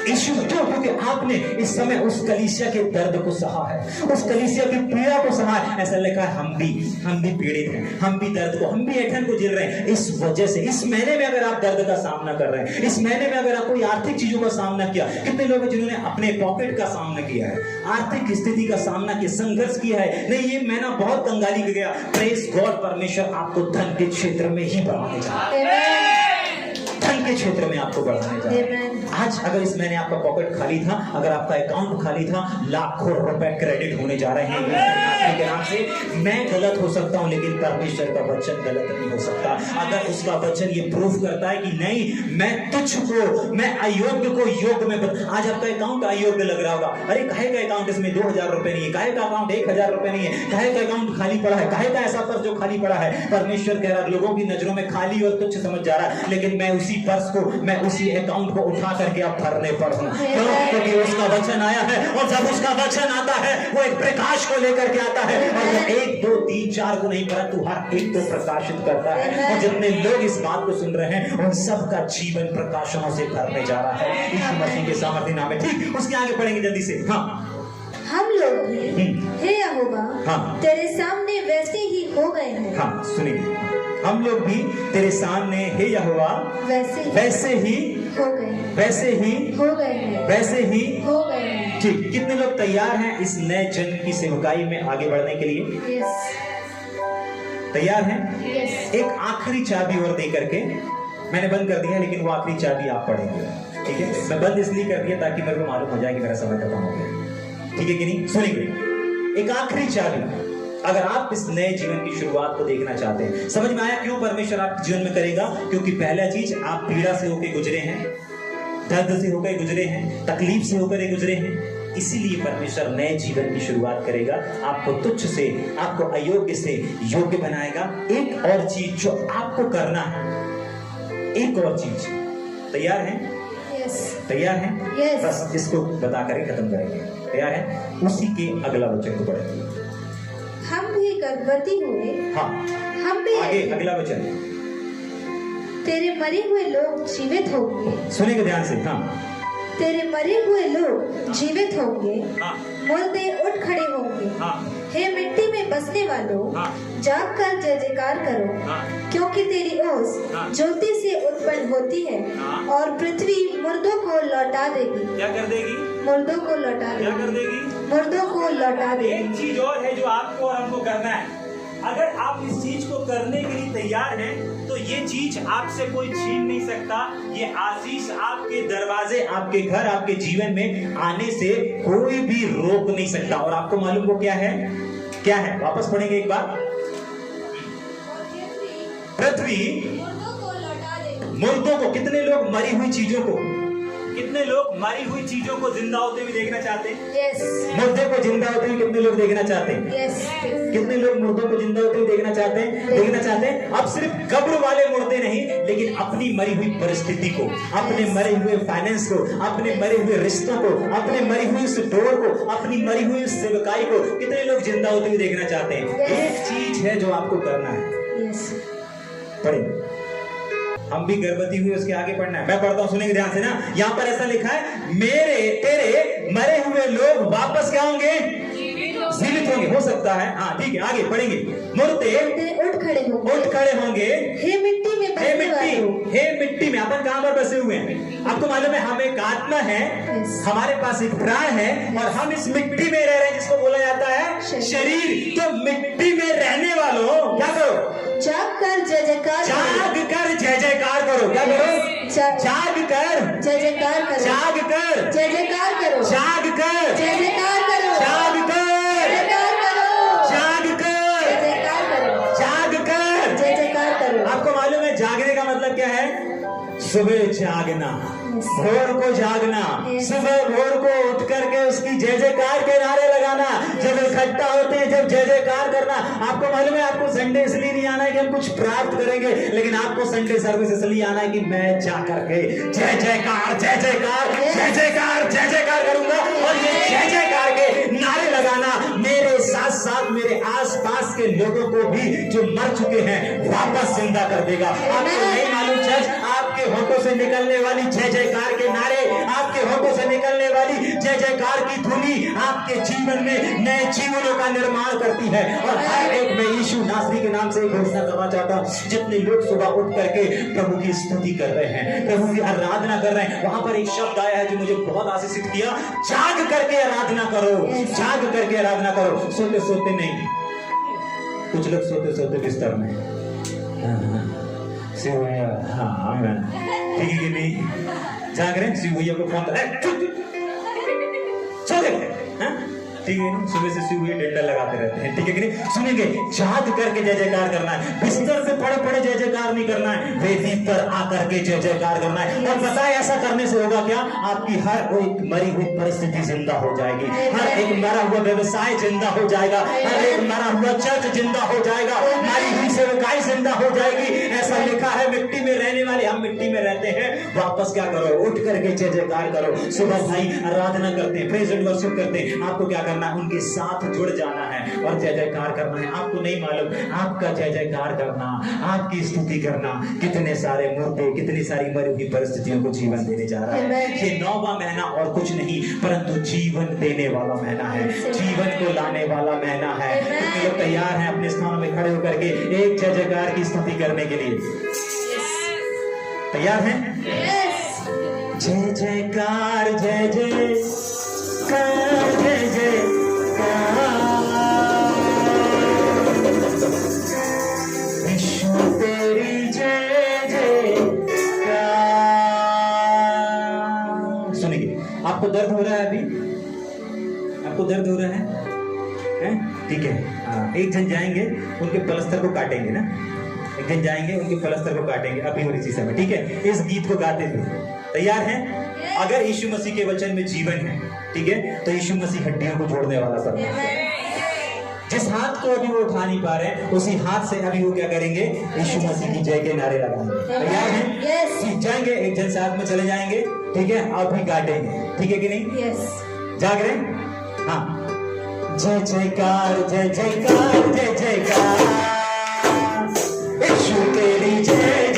ईश्वर क्यों? क्योंकि आपने इस समय उस कलीसिया के दर्द को सहा है, उस कलीसिया की पीड़ा को सहा है। ऐसा लिखा है, हम भी पीड़ित हैं, हम भी दर्द को, हम भी ऐठन को झेल रहे हैं। इस वजह से इस महीने में अगर आप दर्द का सामना कर रहे हैं, इस महीने में अगर आप कोई आर्थिक चीजों का सामना किया, कितने लोग हैं जिन्होंने अपने पॉकेट का सामना किया है, आर्थिक स्थिति का सामना किया, संघर्ष किया है, नहीं ये महीना बहुत कंगाली गया, प्रेज गॉड, परमेश्वर आपको धन के क्षेत्र में ही बढ़ाने जा रहा है, धन के क्षेत्र में आपको बढ़ाने जा रहा है। आज अगर इस महीने आपका पॉकेट खाली था, अगर आपका अकाउंट खाली था, लाखों रुपए क्रेडिट होने जा रहे हैं के नाम से। मैं गलत हो सकता हूं, लेकिन परमेश्वर का वचन गलत नहीं हो सकता। अगर उसका वचन ये प्रूफ करता है कि नहीं, मैं तुझको, मैं अयोग्य को योग्य में आज आपका अकाउंट अयोग्य लग रहा होगा, अरे काहे का अकाउंट, इसमें 2000 रुपए नहीं है, काहे का अकाउंट 1000 रुपए नहीं है, काहे का अकाउंट खाली पड़ा है, काहे का ऐसा पर्स जो खाली पड़ा है। परमेश्वर कह रहा है लोगों की नजरों में खाली और तुच्छ समझ जा रहा है, लेकिन मैं उसी पर्स को, मैं उसी अकाउंट को उठा करके अब भरने पर हूं, क्योंकि उसका वचन आया है। और जब उसका वचन आता है, वो एक प्रकाश को लेकर के आता है, और वो 1 2 3 4 को नहीं, परंतु हर एक को प्रकाशित करता है। और जितने लोग इस बात को सुन रहे हैं, उन सबका जीवन प्रकाशनों से भरने जा रहा है, यीशु मसीह के सामर्थ्य नाम में। ठीक, उसके आगे पढ़ेंगे जल्दी से। हाँ, हम लोग भी हे यहोवा, हाँ, तेरे सामने वैसे ही हो गए हैं। हाँ सुनिए, हम लोग भी तेरे सामने हे यहोवा वैसे ही हो गए हैं, वैसे ही हो गए हैं, वैसे ही हो गए हैं। ठीक, कितने लोग तैयार हैं इस नए जन्म की सेवकाई में आगे बढ़ने के लिए? यस, तैयार हैं? यस। एक आखिरी चाबी और दे करके मैंने बंद कर दिया, लेकिन वो आखिरी चाबी आप पढ़ेंगे। ठीक है, मैं बंद इसलिए कर दिया ताकि मेरे को मालूम हो जाए कि मेरा समय खत्म हो गया। ठीक है कि नहीं? सुनिए, एक आखिरी चाबी, अगर आप इस नए जीवन की शुरुआत को देखना चाहते हैं, समझ में आया क्यों परमेश्वर आपके जीवन में करेगा? क्योंकि पहला चीज, आप पीड़ा से होकर गुजरे हैं, दर्द से होकर गुजरे हैं, तकलीफ से होकर गुजरे हैं, इसीलिए परमेश्वर नए जीवन की शुरुआत करेगा। आपको तुच्छ से, आपको अयोग्य से योग्य बनाएगा। एक और चीज जो आपको करना है, एक और चीज, तैयार हैं? तैयार हैं? बस इसको बता कर खत्म करेंगे। तैयार हैं? उसी के अगला वचन को पढ़ेंगे। हम भी गर्भवती हुए, हाँ, हम भी आगे अगला वचन, तेरे मरे हुए लोग जीवित होंगे। सुनिएगा ध्यान से। हाँ, तेरे मरे हुए लोग जीवित होंगे, हाँ, मुर्दे उठ खड़े होंगे। हाँ, हे मिट्टी में बसने वालों, हाँ, जाग कर जय जयकार करो, हाँ, क्योंकि तेरी ओस हाँ, ज्योति से उत्पन्न होती है, हाँ, और पृथ्वी मुर्दों को लौटा देगी। क्या कर देगी? मुर्दों को लौटा क्या कर देगी, देगी? मुर्दों को लौटा एक देगी। चीज और है जो आपको और हमको करना है। अगर आप इस चीज को करने के लिए तैयार हैं, तो ये चीज आपसे कोई छीन नहीं सकता। ये आशीष आपके दरवाजे, आपके घर, आपके जीवन में आने से कोई भी रोक नहीं सकता। और आपको मालूम वो क्या है? क्या है? वापस पढ़ेंगे एक बार। पृथ्वी मुर्दों को लौटा देगी। मुर्दों को, कितने लोग मरी हुई चीजों को, कितने लोग मरी हुई चीजों को जिंदा होते हुए देखना चाहते हैं? यस मुर्दे को जिंदा होते हुए कितने लोग देखना चाहते हैं? यस कितने लोग मुर्दों को जिंदा होते हुए देखना चाहते हैं? अब सिर्फ कब्र वाले मुर्दे नहीं, लेकिन अपनी मरी हुई परिस्थिति को, अपने मरे हुए फाइनेंस को, अपने मरे हुए रिश्तों को, अपने मरी हुई उस डोर को, अपनी मरी हुई उस सेवकाई को कितने लोग जिंदा होते हुए देखना चाहते हैं? एक चीज है जो आपको करना है, यस पढ़े। हम भी गर्भवती हुए उसके आगे पढ़ना है। मैं पढ़ता हूं, सुनेंगे ध्यान से ना। यहाँ पर ऐसा लिखा है, मेरे तेरे मरे हुए लोग वापस क्या होंगे? जीवित होंगे। हो सकता है, हाँ ठीक है, आगे पढ़ेंगे। मुर्दे उठ खड़े होंगे। हे मिट्टी में हे मिट्टी, हे मिट्टी में। अपन कहाँ पर बसे हुए हैं? आपको मालूम है, हम एक आत्मा है, हमारे पास एक प्राण है, और हम इस मिट्टी में रह रहे हैं, जिसको बोला जाता है शरीर। तो मिट्टी में रहने वालों क्या करो? जाग कर जय जयकार जाग कर जय जयकार करो। क्या करो? जाग कर जय जयकार करो। जाग कर जय जयकार करो। जाग कर जय जयकार करो। जाग कर जय जयकार करो। जाग कर जय जयकार करो। जाग कर जय जयकार करो। आपको मालूम है जागने का मतलब क्या है? सुबह जागना, भोर को जागना, सुबह भोर को उठ करके उसकी जय जयकार के नारे लगाना, जब इकट्ठा होते हैं, जब जय जयकार करना। आपको मालूम है, आपको संडे इसलिए नहीं आना है कि हम कुछ प्राप्त करेंगे, लेकिन आपको संडे सर्विस इसलिए आना है कि मैं जा करके जय जयकार जय जयकार जय जयकार जय जयकार करूंगा। और ये जय जयकार के नारे लगाना मेरे साथ साथ मेरे आसपास के लोगों को भी जो मर चुके हैं वापस जिंदा कर देगा। आपको नहीं मालूम चर्च, आपके होठों से निकलने वाली जय जयकार के नारे, आपके होठों से निकलने वाली जय जयकार की धुनी आपके जीवन में नए जीवनों का निर्माण करती है। और हर एक में यीशु नासरी के नाम से घोषणा करना चाहता हूं, जितने लोग सुबह उठ करके प्रभु की स्तुति कर रहे हैं, प्रभु की आराधना कर रहे हैं, वहां पर एक शब्द आया है जो मुझे बहुत आशीषित किया, जाग करके आराधना करो, जाग करके आराधना करो। सोते सोते नहीं, कुछ लोग सोते सोते बिस्तर में, हाँ ठीक है कि नहीं, जाग रहे शिव भैया को फोन सो गए, ठीक है ना, सुबह से शिव भैया डंडा लगाते रहते हैं, ठीक है कि नहीं। सुनेंगे, जाग करके जय जयकार करना है, बिस्तर से पड़े पड़े जय जयकार नहीं करना है, वेदी पर आकर के जय जयकार करना है। और पता है ऐसा करने से होगा क्या? आपकी हर कोई मरी हुई परिस्थिति जिंदा हो जाएगी, हर एक मरा हुआ व्यवसाय जिंदा हो जाएगा, हर एक मरा हुआ चर्च जिंदा हो जाएगा, मरी हुई सेवकाई जिंदा हो जाएगी। ऐसा लिखा है, मिट्टी में रहने वाले, हम मिट्टी में रहते हैं, वापस क्या करो? उठ करके जय जयकार करो। सुबह भाई आराधना करते हैं, प्रेज एंड वर्शिप करते हैं, आपको क्या करना है? उनके साथ जुड़ जाना है और जय जयकार करना है। आपको नहीं मालूम, आपका जय जयकार करना, आपकी स्तुति करना कितने सारे मुर्दे, कितनी सारी मरी हुई परिस्थितियों को जीवन देने जा रहा है। ये 9वां महीना और कुछ नहीं परंतु जीवन देने वाला महीना है, जीवन को लाने वाला महीना है। कितने लोग तैयार हैं अपने स्थान में खड़े होकर के एक जय जयकार की स्तुति करने के लिए? तैयार हैं? जय जयकार जय जय जय जय विश्व तेरी जय जय। सुनिए, आपको दर्द हो रहा है? अभी आपको दर्द हो रहा है? ठीक है, एक जन जाएंगे उनके पलस्तर को काटेंगे ना, एक जन जाएंगे उनके पलस्तर को काटेंगे अभी और इसी समय, ठीक है? इस गीत को गाते हुए तैयार हैं? अगर यीशु मसीह के वचन में जीवन है, ठीक है, तो यीशु मसीह हड्डियों को जोड़ने वाला परमेश्वर है। जिस हाथ को अभी वो उठा नहीं पा रहे हैं, उसी हाथ से अभी वो क्या करेंगे? यीशु मसीह की जय के नारे लगाएंगे। तैयार हैं? जाएंगे, एक जन साथ में चले जाएंगे, ठीक है, आप भी काटेंगे, ठीक है कि नहीं? जाग रहे? हाँ, जय जयकार जय जयकार जय जयकार, यीशु तेरी जय